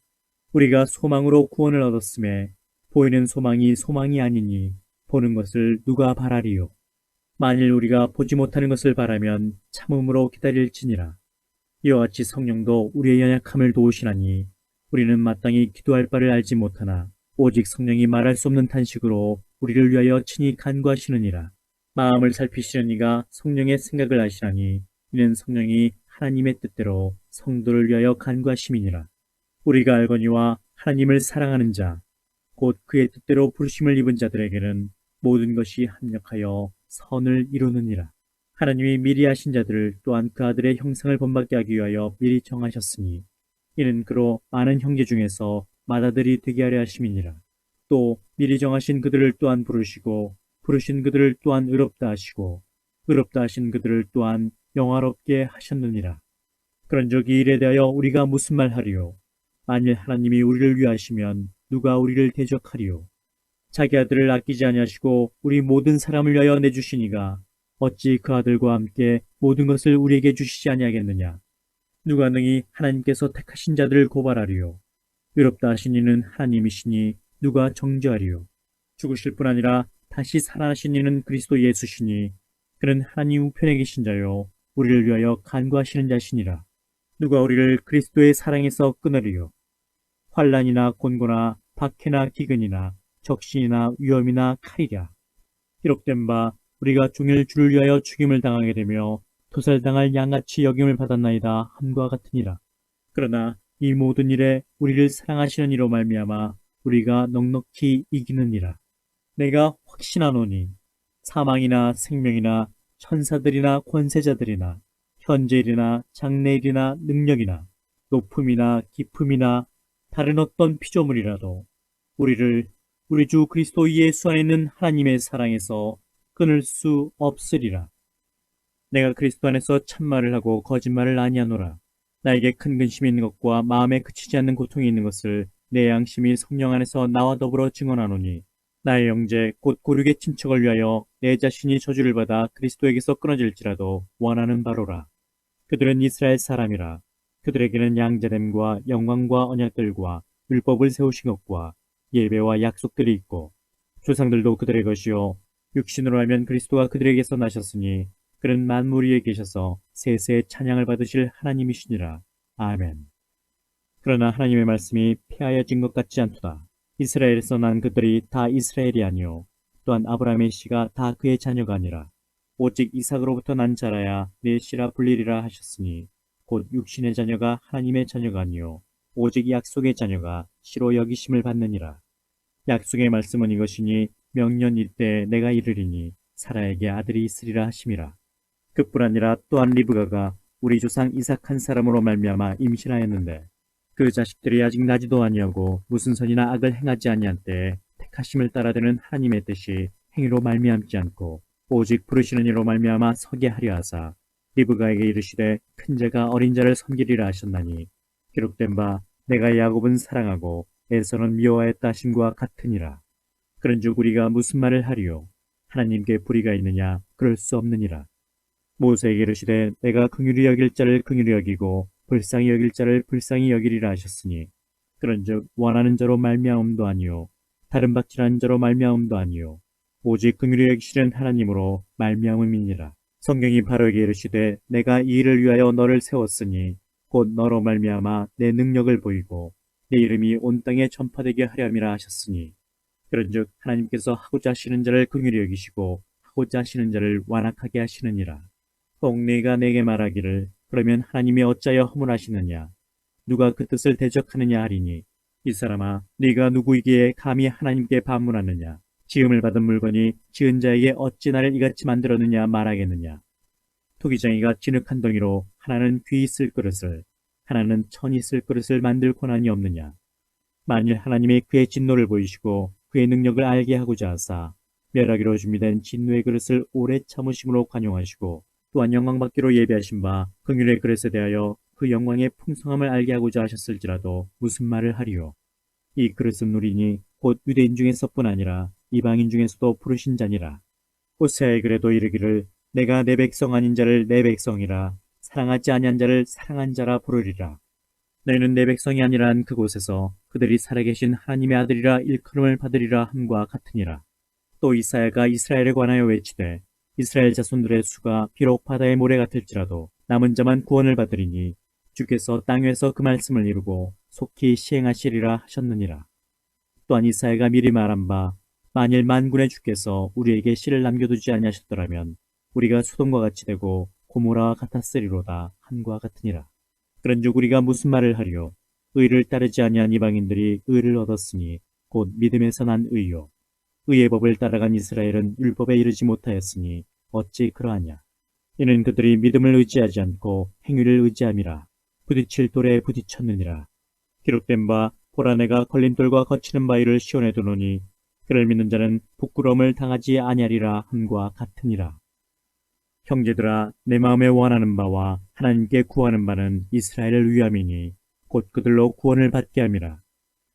우리가 소망으로 구원을 얻었음에 보이는 소망이 소망이 아니니 보는 것을 누가 바라리요. 만일 우리가 보지 못하는 것을 바라면 참음으로 기다릴지니라. 이와 같이 성령도 우리의 연약함을 도우시나니 우리는 마땅히 기도할 바를 알지 못하나 오직 성령이 말할 수 없는 탄식으로 우리를 위하여 친히 간구하시느니라. 마음을 살피시는 이가 성령의 생각을 아시나니 이는 성령이 하나님의 뜻대로 성도를 위하여 간구하심이니라. 우리가 알거니와 하나님을 사랑하는 자, 곧 그의 뜻대로 부르심을 입은 자들에게는 모든 것이 합력하여 선을 이루느니라. 하나님이 미리 하신 자들을 또한 그 아들의 형상을 본받게 하기 위하여 미리 정하셨으니 이는 그로 많은 형제 중에서 맏아들이 되게 하려 하심이니라. 또 미리 정하신 그들을 또한 부르시고 부르신 그들을 또한 의롭다 하시고 의롭다 하신 그들을 또한 영화롭게 하셨느니라. 그런즉 이 일에 대하여 우리가 무슨 말하리요? 만일 하나님이 우리를 위하시면 누가 우리를 대적하리요? 자기 아들을 아끼지 아니하시고 우리 모든 사람을 위하여 내주시니가 어찌 그 아들과 함께 모든 것을 우리에게 주시지 아니하겠느냐? 누가 능히 하나님께서 택하신 자들을 고발하리요? 의롭다 하신 이는 하나님이시니 누가 정죄하리요? 죽으실 뿐 아니라 다시 살아나신 이는 그리스도 예수시니 그는 하나님 우편에 계신 자요 우리를 위하여 간구하시는 자시니라. 누가 우리를 그리스도의 사랑에서 끊으리요? 환난이나 곤고나 박해나 기근이나 적신이나 위험이나 칼이랴. 기록된 바 우리가 종일 주를 위하여 죽임을 당하게 되며 도살당할 양같이 여김을 받았나이다 함과 같으니라. 그러나 이 모든 일에 우리를 사랑하시는 이로 말미암아 우리가 넉넉히 이기느니라. 내가 확신하노니 사망이나 생명이나 천사들이나 권세자들이나 현재일이나 장래일이나 능력이나 높음이나 깊음이나 다른 어떤 피조물이라도 우리를 우리 주 그리스도 예수 안에 있는 하나님의 사랑에서 끊을 수 없으리라. 내가 그리스도 안에서 참말을 하고 거짓말을 아니하노라. 나에게 큰 근심이 있는 것과 마음에 그치지 않는 고통이 있는 것을 내 양심이 성령 안에서 나와 더불어 증언하노니 나의 형제 곧 고륙의 친척을 위하여 내 자신이 저주를 받아 그리스도에게서 끊어질지라도 원하는 바로라. 그들은 이스라엘 사람이라. 그들에게는 양자됨과 영광과 언약들과 율법을 세우신 것과 예배와 약속들이 있고 조상들도 그들의 것이요 육신으로 하면 그리스도가 그들에게서 나셨으니 그는 만물 위에 계셔서 세세의 찬양을 받으실 하나님이시니라. 아멘. 그러나 하나님의 말씀이 폐하여진 것 같지 않도다. 이스라엘에서 난 그들이 다 이스라엘이 아니요 또한 아브라함의 씨가 다 그의 자녀가 아니라 오직 이삭으로부터 난 자라야 내 씨라 불리리라 하셨으니 곧 육신의 자녀가 하나님의 자녀가 아니요 오직 약속의 자녀가 씨로 여기심을 받느니라. 약속의 말씀은 이것이니 명년 이때에 내가 이르리니 사라에게 아들이 있으리라 하심이라. 그뿐 아니라 또한 리브가가 우리 조상 이삭 한 사람으로 말미암아 임신하였는데 그 자식들이 아직 나지도 아니하고 무슨 선이나 악을 행하지 아니한 때에 택하심을 따라드는 하나님의 뜻이 행위로 말미암지 않고 오직 부르시는 이로 말미암아 서게 하려 하사 리브가에게 이르시되 큰 자가 어린 자를 섬기리라 하셨나니 기록된 바 내가 야곱은 사랑하고 에서는 미워하였다 하심과 같으니라. 그런즉 우리가 무슨 말을 하리요? 하나님께 불의가 있느냐? 그럴 수 없느니라. 모세에게 이르시되 내가 긍휼히 여길 자를 긍휼히 여기고 불쌍히 여길 자를 불쌍히 여기리라 하셨으니 그런즉 원하는 자로 말미암음도 아니요 다른 박질하는 자로 말미암음도 아니요 오직 긍휼히 여기시는 하나님으로 말미암음이니라. 성경이 바로에게 이르시되 내가 이 일을 위하여 너를 세웠으니 곧 너로 말미암아 내 능력을 보이고 내 이름이 온 땅에 전파되게 하려 함이라 하셨으니 그런즉 하나님께서 하고자 하시는 자를 긍휼히 여기시고 하고자 하시는 자를 완악하게 하시느니라. 혹 네가 내게 말하기를 그러면 하나님이 어찌하여 허물하시느냐 누가 그 뜻을 대적하느냐 하리니 이 사람아 네가 누구이기에 감히 하나님께 반문하느냐 지음을 받은 물건이 지은 자에게 어찌 나를 이같이 만들었느냐 말하겠느냐. 토기장이가 진흙한 덩이로 하나는 귀 있을 그릇을 하나는 천이 있을 그릇을 만들 권한이 없느냐. 만일 하나님이 그의 진노를 보이시고 그의 능력을 알게 하고자 하사 멸하기로 준비된 진노의 그릇을 오래 참으심으로 관용하시고 또한 영광받기로 예비하신 바 긍휼의 그릇에 대하여 그 영광의 풍성함을 알게 하고자 하셨을지라도 무슨 말을 하리요. 이 그릇은 누리니 곧 유대인 중에서뿐 아니라 이방인 중에서도 부르신 자니라. 호세아의 글에도 이르기를 내가 내 백성 아닌 자를 내 백성이라 사랑하지 아니한 자를 사랑한 자라 부르리라. 너희는 내 백성이 아니란 그곳에서 그들이 살아계신 하나님의 아들이라 일컬음을 받으리라 함과 같으니라. 또 이사야가 이스라엘에 관하여 외치되 이스라엘 자손들의 수가 비록 바다의 모래 같을지라도 남은 자만 구원을 받으리니 주께서 땅 위에서 그 말씀을 이루고 속히 시행하시리라 하셨느니라. 또한 이사야가 미리 말한 바 만일 만군의 주께서 우리에게 씨를 남겨두지 아니하셨더라면 우리가 소돔과 같이 되고 고모라와 같았으리로다 함과 같으니라. 그런즉 우리가 무슨 말을 하리요? 의를 따르지 아니한 이방인들이 의를 얻었으니 곧 믿음에서 난 의요. 의의 법을 따라간 이스라엘은 율법에 이르지 못하였으니 어찌 그러하냐? 이는 그들이 믿음을 의지하지 않고 행위를 의지함이라. 부딪힐 돌에 부딪혔느니라. 기록된 바 보라 내가 걸림돌과 거치는 바위를 시온에 두노니 그를 믿는 자는 부끄러움을 당하지 아니하리라 함과 같으니라. 형제들아, 내 마음에 원하는 바와 하나님께 구하는 바는 이스라엘을 위함이니 곧 그들로 구원을 받게 함이라.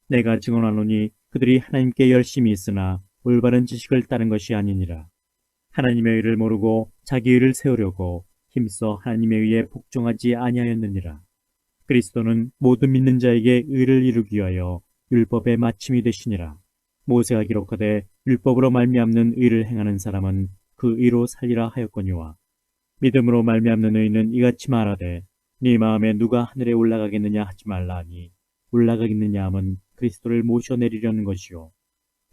내가 증언하노니 그들이 하나님께 열심히 있으나 올바른 지식을 따른 것이 아니니라. 하나님의 의를 모르고 자기 의를 세우려고 힘써 하나님의 의에 복종하지 아니하였느니라. 그리스도는 모든 믿는 자에게 의를 이루기 위하여 율법의 마침이 되시니라. 모세가 기록하되 율법으로 말미암는 의를 행하는 사람은 그 의로 살리라 하였거니와 믿음으로 말미암는 의는 이같이 말하되 네 마음에 누가 하늘에 올라가겠느냐 하지 말라 하니 올라가겠느냐 함은 그리스도를 모셔 내리려는 것이요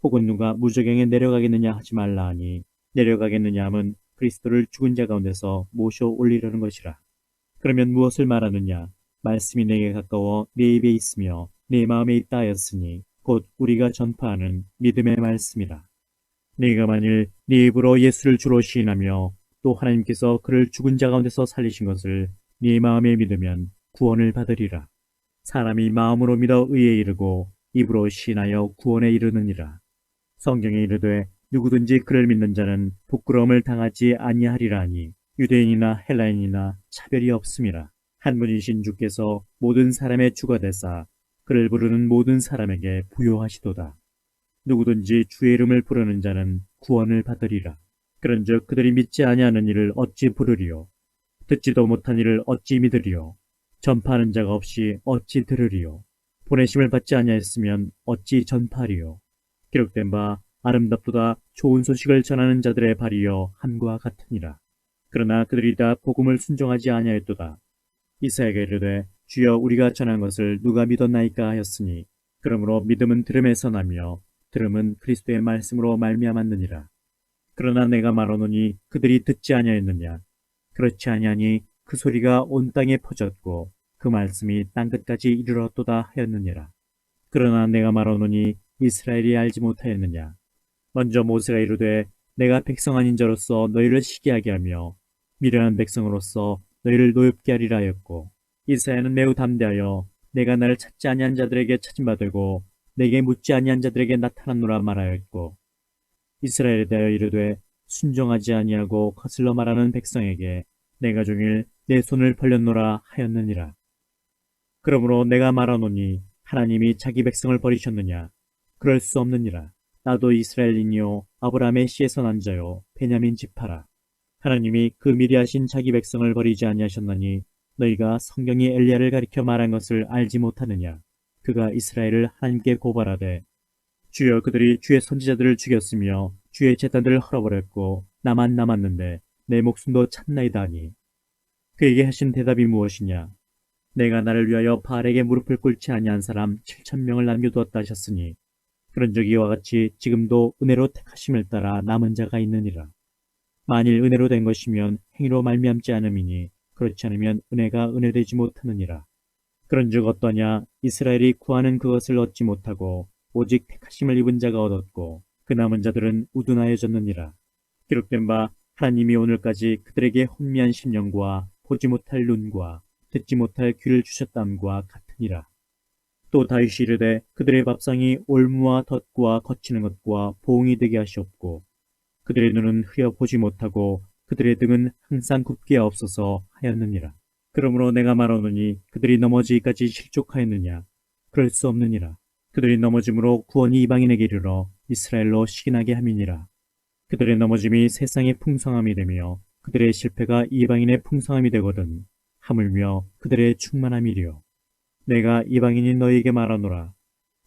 혹은 누가 무저갱에 내려가겠느냐 하지 말라 하니 내려가겠느냐 함은 그리스도를 죽은 자 가운데서 모셔 올리려는 것이라. 그러면 무엇을 말하느냐? 말씀이 내게 가까워 내 입에 있으며 내 마음에 있다 하였으니 곧 우리가 전파하는 믿음의 말씀이라. 네가 만일 네 입으로 예수를 주로 시인하며 또 하나님께서 그를 죽은 자 가운데서 살리신 것을 네 마음에 믿으면 구원을 받으리라. 사람이 마음으로 믿어 의에 이르고 입으로 시인하여 구원에 이르느니라. 성경에 이르되 누구든지 그를 믿는 자는 부끄러움을 당하지 아니하리라 하니 유대인이나 헬라인이나 차별이 없음이라. 한 분이신 주께서 모든 사람의 주가 되사 그를 부르는 모든 사람에게 부요하시도다. 누구든지 주의 이름을 부르는 자는 구원을 받으리라. 그런즉 그들이 믿지 아니하는 일을 어찌 부르리요? 듣지도 못한 일을 어찌 믿으리요? 전파하는 자가 없이 어찌 들으리요? 보내심을 받지 아니하였으면 어찌 전파하리요? 기록된 바 아름답도다 좋은 소식을 전하는 자들의 발이여 함과 같으니라. 그러나 그들이 다 복음을 순종하지 아니하였도다. 이사야가 이르되 주여 우리가 전한 것을 누가 믿었나이까 하였으니 그러므로 믿음은 들음에서 나며 들음은 그리스도의 말씀으로 말미암았느니라. 그러나 내가 말하노니 그들이 듣지 아니하였느냐? 그렇지 아니하니 그 소리가 온 땅에 퍼졌고 그 말씀이 땅끝까지 이르렀도다 하였느니라. 그러나 내가 말하노니 이스라엘이 알지 못하였느냐? 먼저 모세가 이르되 내가 백성 아닌 자로서 너희를 시기하게 하며 미련한 백성으로서 너희를 노엽게 하리라 하였고 이사야는 매우 담대하여 내가 나를 찾지 아니한 자들에게 찾은 바 되고 내게 묻지 아니한 자들에게 나타났노라 말하였고 이스라엘에 대하여 이르되 순종하지 아니하고 거슬러 말하는 백성에게 내가 종일 내 손을 벌렸노라 하였느니라. 그러므로 내가 말하노니 하나님이 자기 백성을 버리셨느냐? 그럴 수 없느니라. 나도 이스라엘인이요 아브라함의 씨에서 난 자요 베냐민 지파라. 하나님이 그 미리 하신 자기 백성을 버리지 아니하셨나니 너희가 성경이 엘리야를 가리켜 말한 것을 알지 못하느냐? 그가 이스라엘을 하나님께 고발하되 주여 그들이 주의 선지자들을 죽였으며 주의 제단들을 헐어버렸고 나만 남았는데 내 목숨도 찾나이다 하니 그에게 하신 대답이 무엇이냐? 내가 나를 위하여 바알에게 무릎을 꿇지 아니한 사람 7,000명을 남겨두었다 하셨으니 그런즉 이와 같이 지금도 은혜로 택하심을 따라 남은 자가 있느니라. 만일 은혜로 된 것이면 행위로 말미암지 않음이니 그렇지 않으면 은혜가 은혜되지 못하느니라. 그런즉 어떠냐? 이스라엘이 구하는 그것을 얻지 못하고 오직 택하심을 입은 자가 얻었고 그 남은 자들은 우둔하여졌느니라. 기록된 바 하나님이 오늘까지 그들에게 혼미한 심령과 보지 못할 눈과 듣지 못할 귀를 주셨담과 같으니라. 또 다윗이 이르되 그들의 밥상이 올무와 덧과 거치는 것과 보응이 되게 하시옵고 그들의 눈은 흐려 보지 못하고 그들의 등은 항상 굽게 없어서 하였느니라. 그러므로 내가 말하노니 그들이 넘어지기까지 실족하였느냐? 그럴 수 없느니라. 그들이 넘어짐으로 구원이 이방인에게 이르러 이스라엘로 식인하게 함이니라. 그들의 넘어짐이 세상의 풍성함이 되며 그들의 실패가 이방인의 풍성함이 되거든 하물며 그들의 충만함이리요. 내가 이방인인 너희에게 말하노라.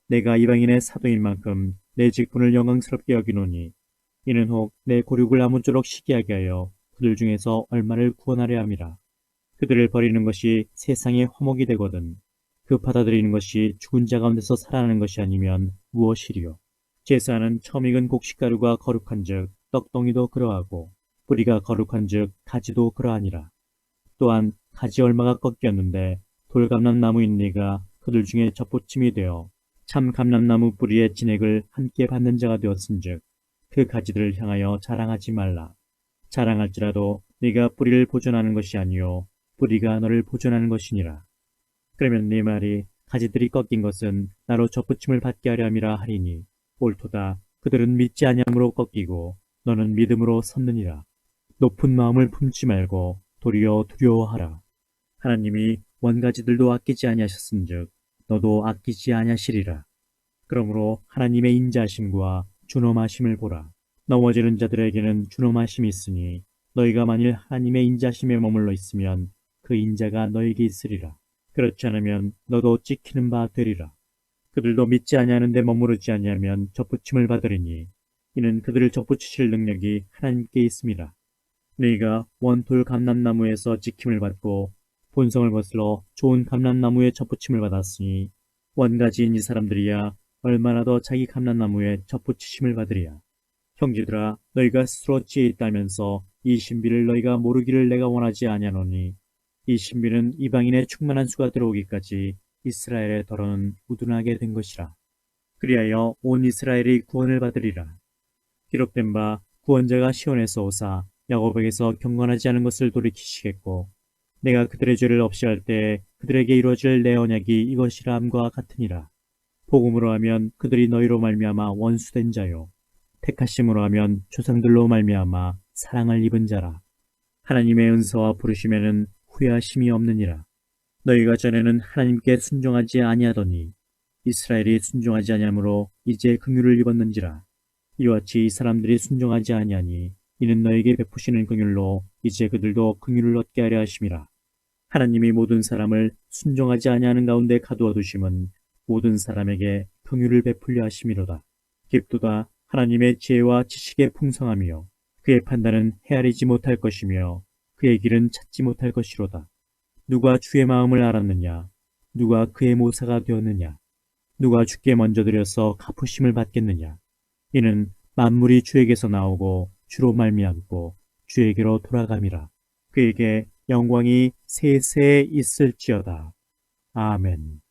내가 이방인의 사도인 만큼 내 직분을 영광스럽게 여기노니 이는 혹 내 고륙을 아무쪼록 시기하게 하여 그들 중에서 얼마를 구원하려 함이라. 그들을 버리는 것이 세상의 화목이 되거든 그 받아들이는 것이 죽은 자 가운데서 살아나는 것이 아니면 무엇이리요. 제사는 처음 익은 곡식가루가 거룩한즉 떡덩이도 그러하고 뿌리가 거룩한즉 가지도 그러하니라. 또한 가지 얼마가 꺾였는데 돌감람나무인 네가 그들 중에 접붙임이 되어 참 감람나무 뿌리의 진액을 함께 받는 자가 되었은즉 그 가지들을 향하여 자랑하지 말라. 자랑할지라도 네가 뿌리를 보존하는 것이 아니요 뿌리가 너를 보존하는 것이니라. 그러면 네 말이 가지들이 꺾인 것은 나로 접붙임을 받게 하려 함이라 하리니 옳도다. 그들은 믿지 아니함으로 꺾이고 너는 믿음으로 섰느니라. 높은 마음을 품지 말고 도리어 두려워하라. 하나님이 원가지들도 아끼지 아니하셨은즉 너도 아끼지 아니하시리라. 그러므로 하나님의 인자하심과 준엄하심을 보라. 넘어지는 자들에게는 준엄하심이 있으니 너희가 만일 하나님의 인자하심에 머물러 있으면 그 인자가 너에게 있으리라. 그렇지 않으면 너도 찍히는 바 되리라. 그들도 믿지 아니하는데 머무르지 아니하면 접붙임을 받으리니 이는 그들을 접붙이실 능력이 하나님께 있음이라. 너희가 원돌 감람나무에서 지킴을 받고 본성을 거슬러 좋은 감람나무에 접붙임을 받았으니 원가지인 이 사람들이야 얼마나 더 자기 감람나무에 접붙이심을 받으리야. 형제들아, 너희가 스스로 지혜 있다면서 이 신비를 너희가 모르기를 내가 원하지 아니하노니 이 신비는 이방인의 충만한 수가 들어오기까지 이스라엘의 덜어는 우둔하게 된 것이라. 그리하여 온 이스라엘이 구원을 받으리라. 기록된 바 구원자가 시온에서 오사 야곱에게서 경건하지 않은 것을 돌이키시겠고 내가 그들의 죄를 없이 할 때 그들에게 이루어질 내 언약이 이것이라 함과 같으니라. 복음으로 하면 그들이 너희로 말미암아 원수된 자요 택하심으로 하면 조상들로 말미암아 사랑을 입은 자라. 하나님의 은사와 부르심에는 후회하심이 없느니라. 너희가 전에는 하나님께 순종하지 아니하더니 이스라엘이 순종하지 아니하므로 이제 긍휼을 입었는지라. 이와 같이 이 사람들이 순종하지 아니하니 이는 너에게 베푸시는 긍휼로 이제 그들도 긍휼을 얻게 하려 하심이라. 하나님이 모든 사람을 순종하지 아니하는 가운데 가두어 두심은 모든 사람에게 긍휼을 베풀려 하심이로다. 깊도다. 하나님의 지혜와 지식의 풍성함이요 그의 판단은 헤아리지 못할 것이며 그의 길은 찾지 못할 것이로다. 누가 주의 마음을 알았느냐? 누가 그의 모사가 되었느냐? 누가 주께 먼저 드려서 갚으심을 받겠느냐? 이는 만물이 주에게서 나오고 주로 말미암고 주에게로 돌아감이라. 그에게 영광이 세세에 있을지어다. 아멘.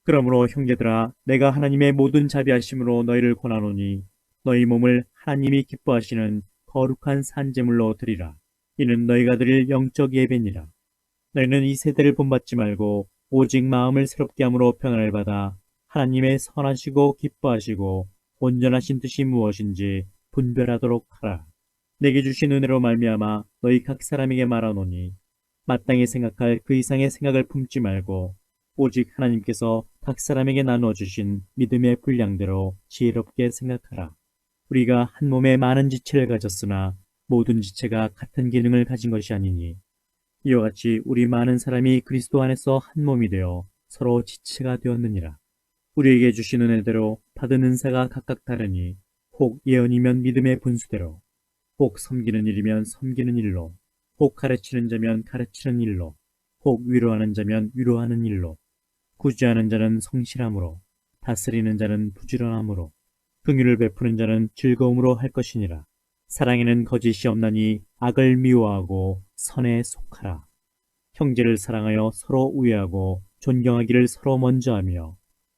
그러므로 형제들아, 내가 하나님의 모든 자비하심으로 너희를 권하노니 너희 몸을 하나님이 기뻐하시는 거룩한 산제물로 드리라. 이는 너희가 드릴 영적 예배니라. 너희는 이 세대를 본받지 말고 오직 마음을 새롭게 함으로 변화를 받아 하나님의 선하시고 기뻐하시고 온전하신 뜻이 무엇인지 분별하도록 하라. 내게 주신 은혜로 말미암아 너희 각 사람에게 말하노니 마땅히 생각할 그 이상의 생각을 품지 말고 오직 하나님께서 각 사람에게 나누어 주신 믿음의 분량대로 지혜롭게 생각하라. 우리가 한 몸에 많은 지체를 가졌으나 모든 지체가 같은 기능을 가진 것이 아니니 이와 같이 우리 많은 사람이 그리스도 안에서 한 몸이 되어 서로 지체가 되었느니라. 우리에게 주신 은혜대로 받은 은사가 각각 다르니 혹 예언이면 믿음의 분수대로, 혹 섬기는 일이면 섬기는 일로, 혹 가르치는 자면 가르치는 일로, 혹 위로하는 자면 위로하는 일로, 구제하는 자는 성실함으로, 다스리는 자는 부지런함으로, 긍휼을 베푸는 자는 즐거움으로 할 것이니라. 사랑에는 거짓이 없나니 악을 미워하고 선에 속하라. 형제를 사랑하여 서로 우애하고 존경하기를 서로 먼저 하며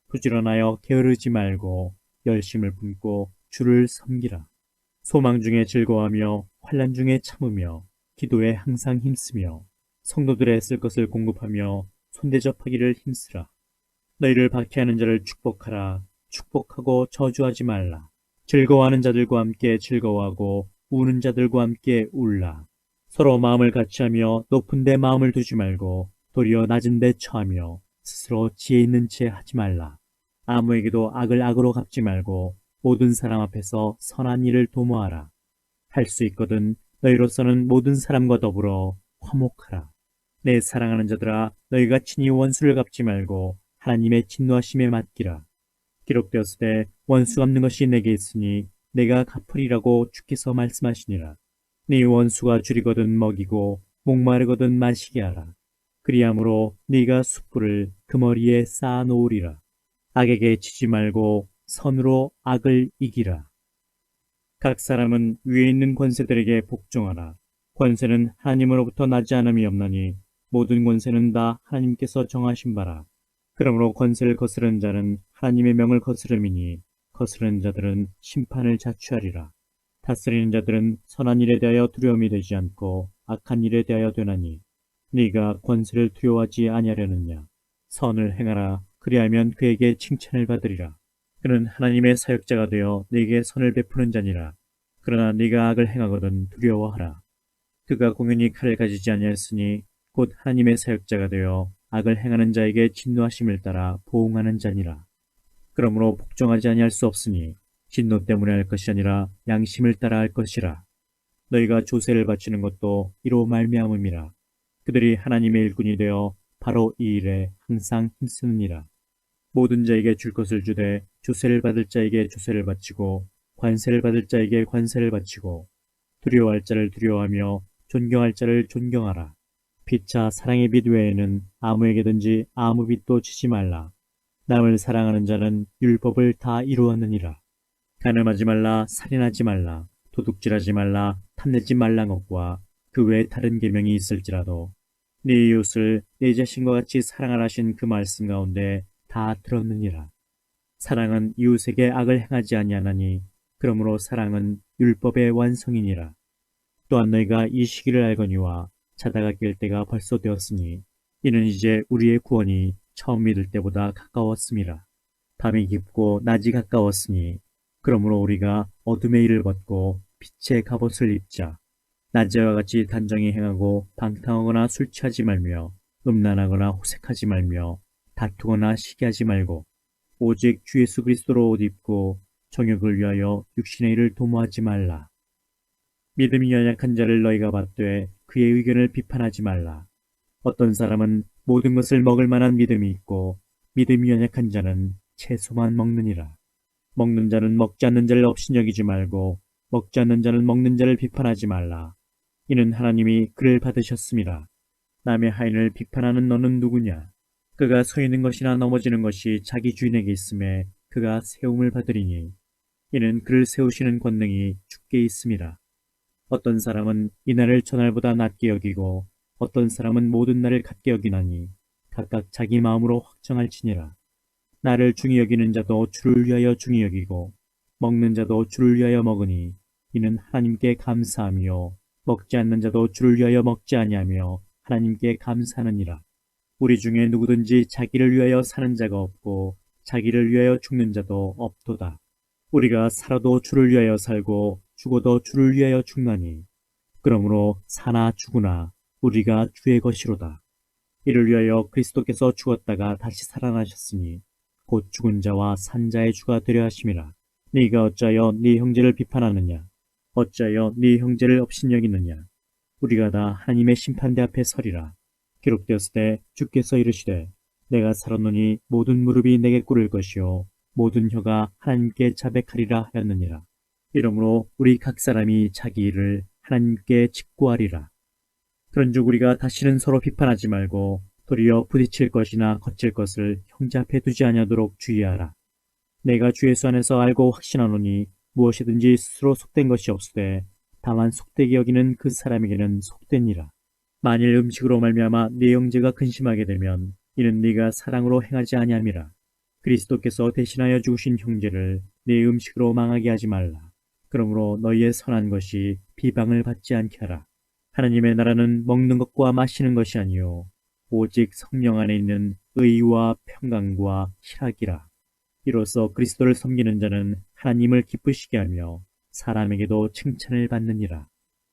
부지런하여 게으르지 말고 열심을 품고 주를 섬기라. 소망 중에 즐거워하며 환난 중에 참으며 기도에 항상 힘쓰며 성도들의 쓸 것을 공급하며 손대접하기를 힘쓰라. 너희를 박해하는 자를 축복하라. 축복하고 저주하지 말라. 즐거워하는 자들과 함께 즐거워하고 우는 자들과 함께 울라. 서로 마음을 같이하며 높은 데 마음을 두지 말고 도리어 낮은 데 처하며 스스로 지혜 있는 채 하지 말라. 아무에게도 악을 악으로 갚지 말고 모든 사람 앞에서 선한 일을 도모하라. 할 수 있거든 너희로서는 모든 사람과 더불어 화목하라. 내 사랑하는 자들아, 너희가 친히 원수를 갚지 말고 하나님의 진노하심에 맡기라. 기록되었으되 원수 갚는 것이 내게 있으니 내가 갚으리라고 주께서 말씀하시니라. 네 원수가 줄이거든 먹이고 목마르거든 마시게 하라. 그리함으로 네가 숯불을 그 머리에 쌓아 놓으리라. 악에게 지지 말고 선으로 악을 이기라. 각 사람은 위에 있는 권세들에게 복종하라. 권세는 하나님으로부터 나지 않음이 없나니 모든 권세는 다 하나님께서 정하신 바라. 그러므로 권세를 거스르는 자는 하나님의 명을 거스름이니 거스르는 자들은 심판을 자취하리라. 다스리는 자들은 선한 일에 대하여 두려움이 되지 않고 악한 일에 대하여 되나니 네가 권세를 두려워하지 아니하려느냐. 선을 행하라. 그리하면 그에게 칭찬을 받으리라. 그는 하나님의 사역자가 되어 네게 선을 베푸는 자니라. 그러나 네가 악을 행하거든 두려워하라. 그가 공연히 칼을 가지지 아니하였으니 곧 하나님의 사역자가 되어 악을 행하는 자에게 진노하심을 따라 보응하는 자니라. 그러므로 복종하지 아니할 수 없으니 진노 때문에 할 것이 아니라 양심을 따라 할 것이라. 너희가 조세를 바치는 것도 이로 말미암음이라. 그들이 하나님의 일꾼이 되어 바로 이 일에 항상 힘쓰느니라. 모든 자에게 줄 것을 주되 조세를 받을 자에게 조세를 바치고 관세를 받을 자에게 관세를 바치고 두려워할 자를 두려워하며 존경할 자를 존경하라. 피차 사랑의 빛 외에는 아무에게든지 아무 빛도 지지 말라. 남을 사랑하는 자는 율법을 다 이루었느니라. 간음하지 말라, 살인하지 말라, 도둑질하지 말라, 탐내지 말란 것과 그 외에 다른 계명이 있을지라도 네 이웃을 네 자신과 같이 사랑하라 하신 그 말씀 가운데 다 들었느니라. 사랑은 이웃에게 악을 행하지 아니하나니 그러므로 사랑은 율법의 완성이니라. 또한 너희가 이 시기를 알거니와 자다가 깰 때가 벌써 되었으니 이는 이제 우리의 구원이 처음 믿을 때보다 가까웠음이라. 밤이 깊고 낮이 가까웠으니 그러므로 우리가 어둠의 일을 벗고 빛의 갑옷을 입자. 낮에와 같이 단정히 행하고 방탕하거나 술 취하지 말며 음란하거나 호색하지 말며 다투거나 시기하지 말고 오직 주 예수 그리스도로 옷 입고 정욕을 위하여 육신의 일을 도모하지 말라. 믿음이 연약한 자를 너희가 받되 그의 의견을 비판하지 말라. 어떤 사람은 모든 것을 먹을 만한 믿음이 있고 믿음이 연약한 자는 채소만 먹느니라. 먹는 자는 먹지 않는 자를 업신여기지 말고 먹지 않는 자는 먹는 자를 비판하지 말라. 이는 하나님이 그를 받으셨습니다. 남의 하인을 비판하는 너는 누구냐? 그가 서 있는 것이나 넘어지는 것이 자기 주인에게 있음에 그가 세움을 받으리니 이는 그를 세우시는 권능이 주께 있습니다. 어떤 사람은 이날을 저날보다 낮게 여기고 어떤 사람은 모든 날을 같게 여기나니 각각 자기 마음으로 확정할지니라. 나를 중히 여기는 자도 주를 위하여 중히 여기고 먹는 자도 주를 위하여 먹으니 이는 하나님께 감사하며 먹지 않는 자도 주를 위하여 먹지 아니하며 하나님께 감사하느니라. 우리 중에 누구든지 자기를 위하여 사는 자가 없고 자기를 위하여 죽는 자도 없도다. 우리가 살아도 주를 위하여 살고 죽어도 주를 위하여 죽나니 그러므로 사나 죽으나 우리가 주의 것이로다. 이를 위하여 그리스도께서 죽었다가 다시 살아나셨으니 곧 죽은 자와 산 자의 주가 되려 하심이라. 네가 어찌하여 네 형제를 비판하느냐? 어찌하여 네 형제를 업신여기느냐? 우리가 다 하나님의 심판대 앞에 서리라. 기록되었으되 주께서 이르시되 내가 살았노니 모든 무릎이 내게 꿇을 것이요 모든 혀가 하나님께 자백하리라 하였느니라. 이러므로 우리 각 사람이 자기 일을 하나님께 직고하리라. 그런즉 우리가 다시는 서로 비판하지 말고 도리어 부딪힐 것이나 거칠 것을 형제 앞에 두지 아니하도록 주의하라. 내가 주 예수 안에서 알고 확신하노니 무엇이든지 스스로 속된 것이 없으되 다만 속되게 여기는 그 사람에게는 속되니라. 만일 음식으로 말미암아 네 형제가 근심하게 되면 이는 네가 사랑으로 행하지 아니함이라. 그리스도께서 대신하여 죽으신 형제를 네 음식으로 망하게 하지 말라. 그러므로 너희의 선한 것이 비방을 받지 않게 하라. 하나님의 나라는 먹는 것과 마시는 것이 아니요 오직 성령 안에 있는 의와 평강과 희락이라. 이로써 그리스도를 섬기는 자는 하나님을 기쁘시게 하며 사람에게도 칭찬을 받느니라.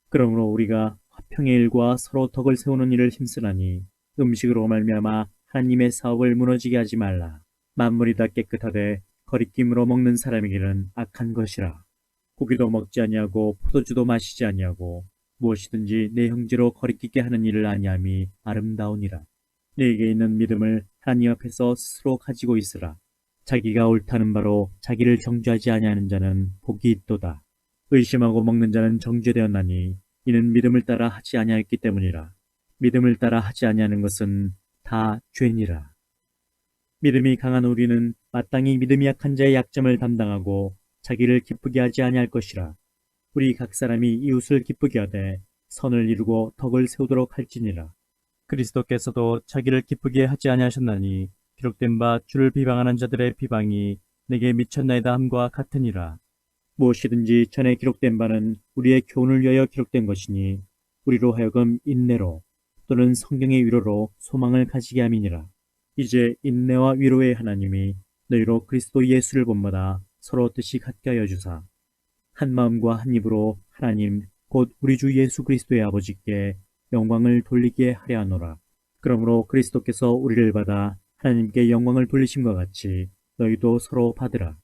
그러므로 우리가 화평의 일과 서로 덕을 세우는 일을 힘쓰나니 음식으로 말미암아 하나님의 사업을 무너지게 하지 말라. 만물이 다 깨끗하되 거리낌으로 먹는 사람에게는 악한 것이라. 고기도 먹지 아니하고 포도주도 마시지 아니하고 무엇이든지 내 형제로 거리끼게 하는 일을 아니함이 아름다우니라. 너에게 있는 믿음을 하나님 앞에서 스스로 가지고 있으라. 자기가 옳다는 바로 자기를 정죄하지 아니하는 자는 복이 있도다. 의심하고 먹는 자는 정죄되었나니 이는 믿음을 따라 하지 아니하였기 때문이라. 믿음을 따라 하지 아니하는 것은 다 죄니라. 믿음이 강한 우리는 마땅히 믿음이 약한 자의 약점을 담당하고 자기를 기쁘게 하지 아니할 것이라. 우리 각 사람이 이웃을 기쁘게 하되 선을 이루고 덕을 세우도록 할지니라. 그리스도께서도 자기를 기쁘게 하지 아니하셨나니 기록된 바 주를 비방하는 자들의 비방이 내게 미쳤나이다 함과 같으니라. 무엇이든지 전에 기록된 바는 우리의 교훈을 위하여 기록된 것이니 우리로 하여금 인내로 또는 성경의 위로로 소망을 가지게 함이니라. 이제 인내와 위로의 하나님이 너희로 그리스도 예수를 본받아 서로 뜻이 같게 하여 주사 한 마음과 한 입으로 하나님 곧 우리 주 예수 그리스도의 아버지께 영광을 돌리게 하려 하노라. 그러므로 그리스도께서 우리를 받아 하나님께 영광을 돌리심과 같이 너희도 서로 받으라.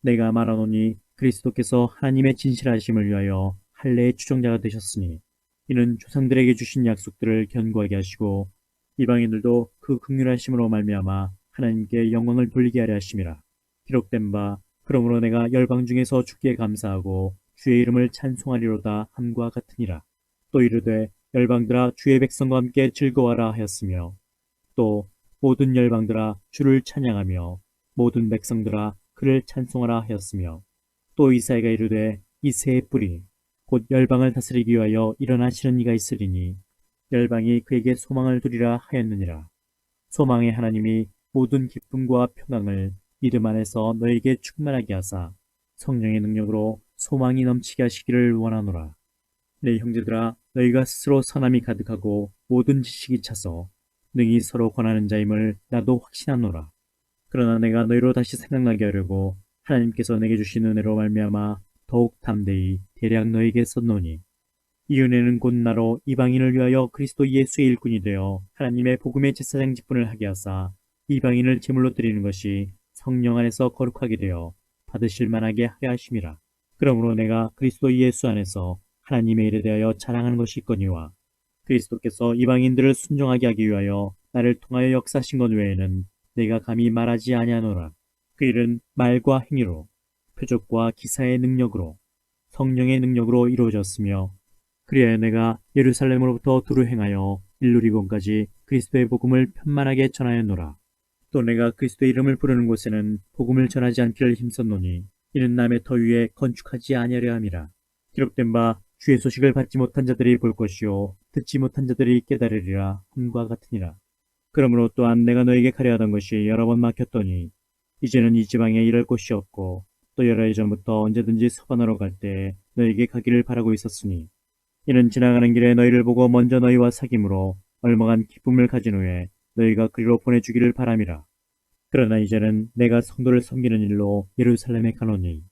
내가 말하노니 그리스도께서 하나님의 진실하심을 위하여 할례의 추종자가 되셨으니 이는 조상들에게 주신 약속들을 견고하게 하시고 이방인들도 그 긍휼하심으로 말미암아 하나님께 영광을 돌리게 하려 하심이라. 기록된 바 그러므로 내가 열방 중에서 주께 감사하고 주의 이름을 찬송하리로다 함과 같으니라. 또 이르되 열방들아 주의 백성과 함께 즐거워하라 하였으며 또 모든 열방들아 주를 찬양하며 모든 백성들아 그를 찬송하라 하였으며 또 이사야가 이르되 이새의 뿌리 곧 열방을 다스리기 위하여 일어나시는 이가 있으리니 열방이 그에게 소망을 두리라 하였느니라. 소망의 하나님이 모든 기쁨과 평강을 믿음 안에서 너에게 충만하게 하사 성령의 능력으로 소망이 넘치게 하시기를 원하노라. 내 형제들아 너희가 스스로 선함이 가득하고 모든 지식이 차서 능히 서로 권하는 자임을 나도 확신하노라. 그러나 내가 너희로 다시 생각나게 하려고 하나님께서 내게 주신 은혜로 말미암아 더욱 담대히 대략 너희에게 썼노니 이 은혜는 곧 나로 이방인을 위하여 그리스도 예수의 일꾼이 되어 하나님의 복음의 제사장 직분을 하게 하사 이방인을 제물로 드리는 것이 성령 안에서 거룩하게 되어 받으실 만하게 하려 하심이라. 그러므로 내가 그리스도 예수 안에서 하나님의 일에 대하여 자랑하는 것이 있거니와 그리스도께서 이방인들을 순종하게 하기 위하여 나를 통하여 역사하신 것 외에는 내가 감히 말하지 아니하노라. 그 일은 말과 행위로 표적과 기사의 능력으로 성령의 능력으로 이루어졌으며 그리하여 내가 예루살렘으로부터 두루 행하여 일루리곤까지 그리스도의 복음을 편만하게 전하였노라. 또 내가 그리스도의 이름을 부르는 곳에는 복음을 전하지 않기를 힘썼노니 이는 남의 터 위에 건축하지 아니하려 함이라. 기록된 바 주의 소식을 받지 못한 자들이 볼 것이요 듣지 못한 자들이 깨달으리라 함과 같으니라. 그러므로 또한 내가 너에게 가려하던 것이 여러 번 막혔더니 이제는 이 지방에 이럴 곳이 없고 또 여러 해 전부터 언제든지 서반하러 갈 때에 너에게 가기를 바라고 있었으니 이는 지나가는 길에 너희를 보고 먼저 너희와 사귐으로 얼마간 기쁨을 가진 후에 너희가 그리로 보내주기를 바람이라. 그러나 이제는 내가 성도를 섬기는 일로 예루살렘에 가노니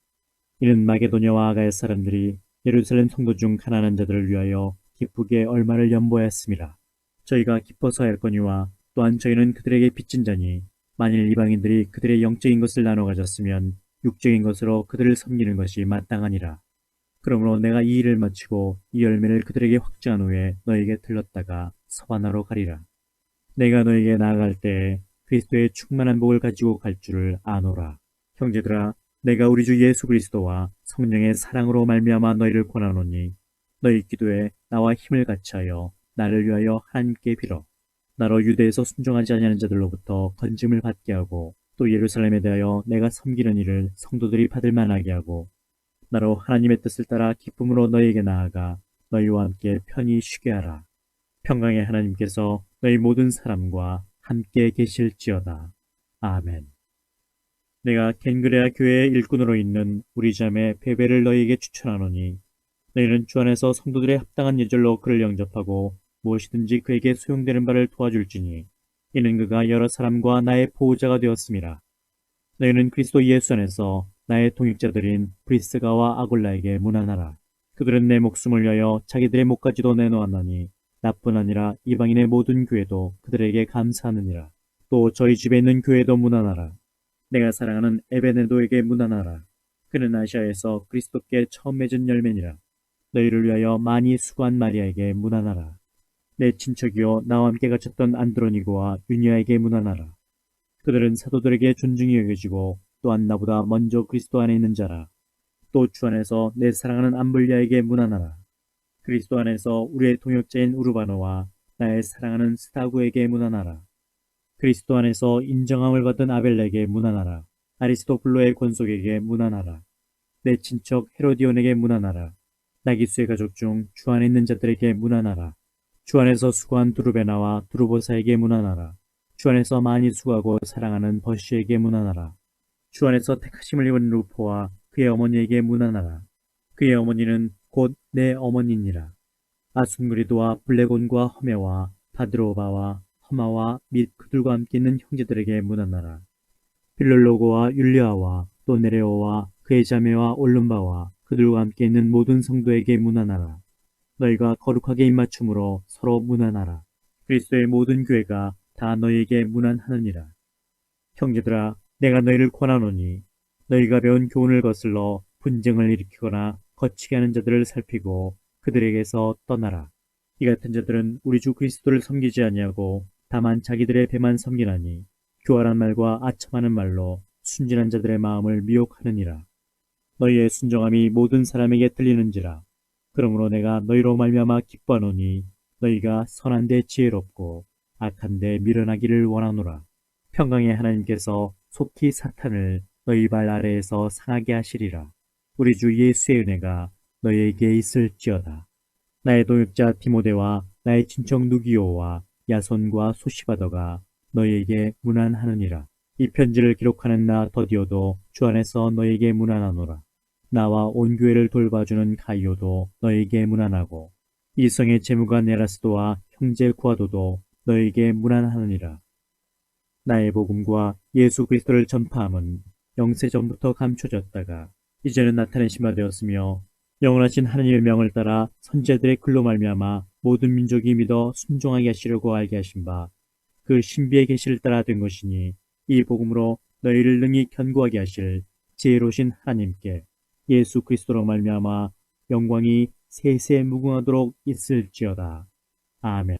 이는 마게도냐와 아가야 사람들이 예루살렘 성도 중 가난한 자들을 위하여 기쁘게 얼마를 연보하였음이라. 저희가 기뻐서 할거니와 또한 저희는 그들에게 빚진 자니 만일 이방인들이 그들의 영적인 것을 나눠 가졌으면 육적인 것으로 그들을 섬기는 것이 마땅하니라. 그러므로 내가 이 일을 마치고 이 열매를 그들에게 확증한 후에 너에게 들렀다가 서반하러 가리라. 내가 너에게 나아갈 때에 그리스도의 충만한 복을 가지고 갈 줄을 아노라. 형제들아 내가 우리 주 예수 그리스도와 성령의 사랑으로 말미암아 너희를 권하노니 너희 기도에 나와 힘을 같이하여 나를 위하여 하나님께 빌어 나로 유대에서 순종하지 아니하는 자들로부터 건짐을 받게 하고 또 예루살렘에 대하여 내가 섬기는 일을 성도들이 받을 만하게 하고 나로 하나님의 뜻을 따라 기쁨으로 너희에게 나아가 너희와 함께 편히 쉬게 하라. 평강의 하나님께서 너희 모든 사람과 함께 계실지어다. 아멘. 내가 겐그레아 교회의 일꾼으로 있는 우리 자매 베베를 너희에게 추천하노니 너희는 주 안에서 성도들의 합당한 예절로 그를 영접하고 무엇이든지 그에게 소용되는 바를 도와줄지니 이는 그가 여러 사람과 나의 보호자가 되었음이라. 너희는 그리스도 예수 안에서 나의 동역자들인 브리스가와 아골라에게 문안하라. 그들은 내 목숨을 위하여 자기들의 목까지도 내놓았나니 나뿐 아니라 이방인의 모든 교회도 그들에게 감사하느니라. 또 저희 집에 있는 교회도 문안하라. 내가 사랑하는 에베네도에게 문안하라. 그는 아시아에서 그리스도께 처음 맺은 열매니라. 너희를 위하여 많이 수고한 마리아에게 문안하라. 내 친척이요 나와 함께 갇혔던 안드로니고와 유니아에게 문안하라. 그들은 사도들에게 존중이 여겨지고 또한 나보다 먼저 그리스도 안에 있는 자라. 또 주 안에서 내 사랑하는 암블리아에게 문안하라. 그리스도 안에서 우리의 동역자인 우르바노와 나의 사랑하는 스타구에게 문안하라. 그리스도 안에서 인정함을 받은 아벨에게 문안하라. 아리스토블로의 권속에게 문안하라. 내 친척 헤로디온에게 문안하라. 나기수의 가족 중 주 안에 있는 자들에게 문안하라. 주 안에서 수고한 두루베나와 두루보사에게 문안하라. 주 안에서 많이 수고하고 사랑하는 버시에게 문안하라. 주 안에서 택하심을 입은 루포와 그의 어머니에게 문안하라. 그의 어머니는 곧 내 어머니니라. 아순그리도와 블레곤과 허메와 바드로바와 허마와 및 그들과 함께 있는 형제들에게 문안하라. 빌롤로고와 율리아와 또 네레오와 그의 자매와 올lum바와 그들과 함께 있는 모든 성도에게 문안하라. 너희가 거룩하게 입맞춤으로 서로 문안하라. 그리스도의 모든 교회가 다 너희에게 문안하느니라. 형제들아, 내가 너희를 권하노니 너희가 배운 교훈을 거슬러 분쟁을 일으키거나 거치게 하는 자들을 살피고 그들에게서 떠나라. 이 같은 자들은 우리 주 그리스도를 섬기지 아니하고 다만 자기들의 배만 섬기나니 교활한 말과 아첨하는 말로 순진한 자들의 마음을 미혹하느니라. 너희의 순정함이 모든 사람에게 들리는지라. 그러므로 내가 너희로 말미암아 기뻐하노니 너희가 선한데 지혜롭고 악한데 미련하기를 원하노라. 평강의 하나님께서 속히 사탄을 너희 발 아래에서 상하게 하시리라. 우리 주 예수의 은혜가 너희에게 있을지어다. 나의 동역자 디모데와 나의 친척 누기오와 야손과 소시바더가 너희에게 문안하느니라. 이 편지를 기록하는 나 더디오도 주 안에서 너희에게 문안하노라. 나와 온 교회를 돌봐주는 가이오도 너희에게 문안하고 이성의 재무관 에라스도와 형제 구아도도 너희에게 문안하느니라. 나의 복음과 예수 그리스도를 전파함은 영세 전부터 감춰졌다가 이제는 나타내심 바되었으며 영원하신 하나님의 명을 따라 선지자들의 글로 말미암아 모든 민족이 믿어 순종하게 하시려고 알게 하신 바 그 신비의 계시를 따라 된 것이니 이 복음으로 너희를 능히 견고하게 하실 지혜로우신 하나님께 예수 그리스도로 말미암아 영광이 세세 무궁하도록 있을지어다. 아멘.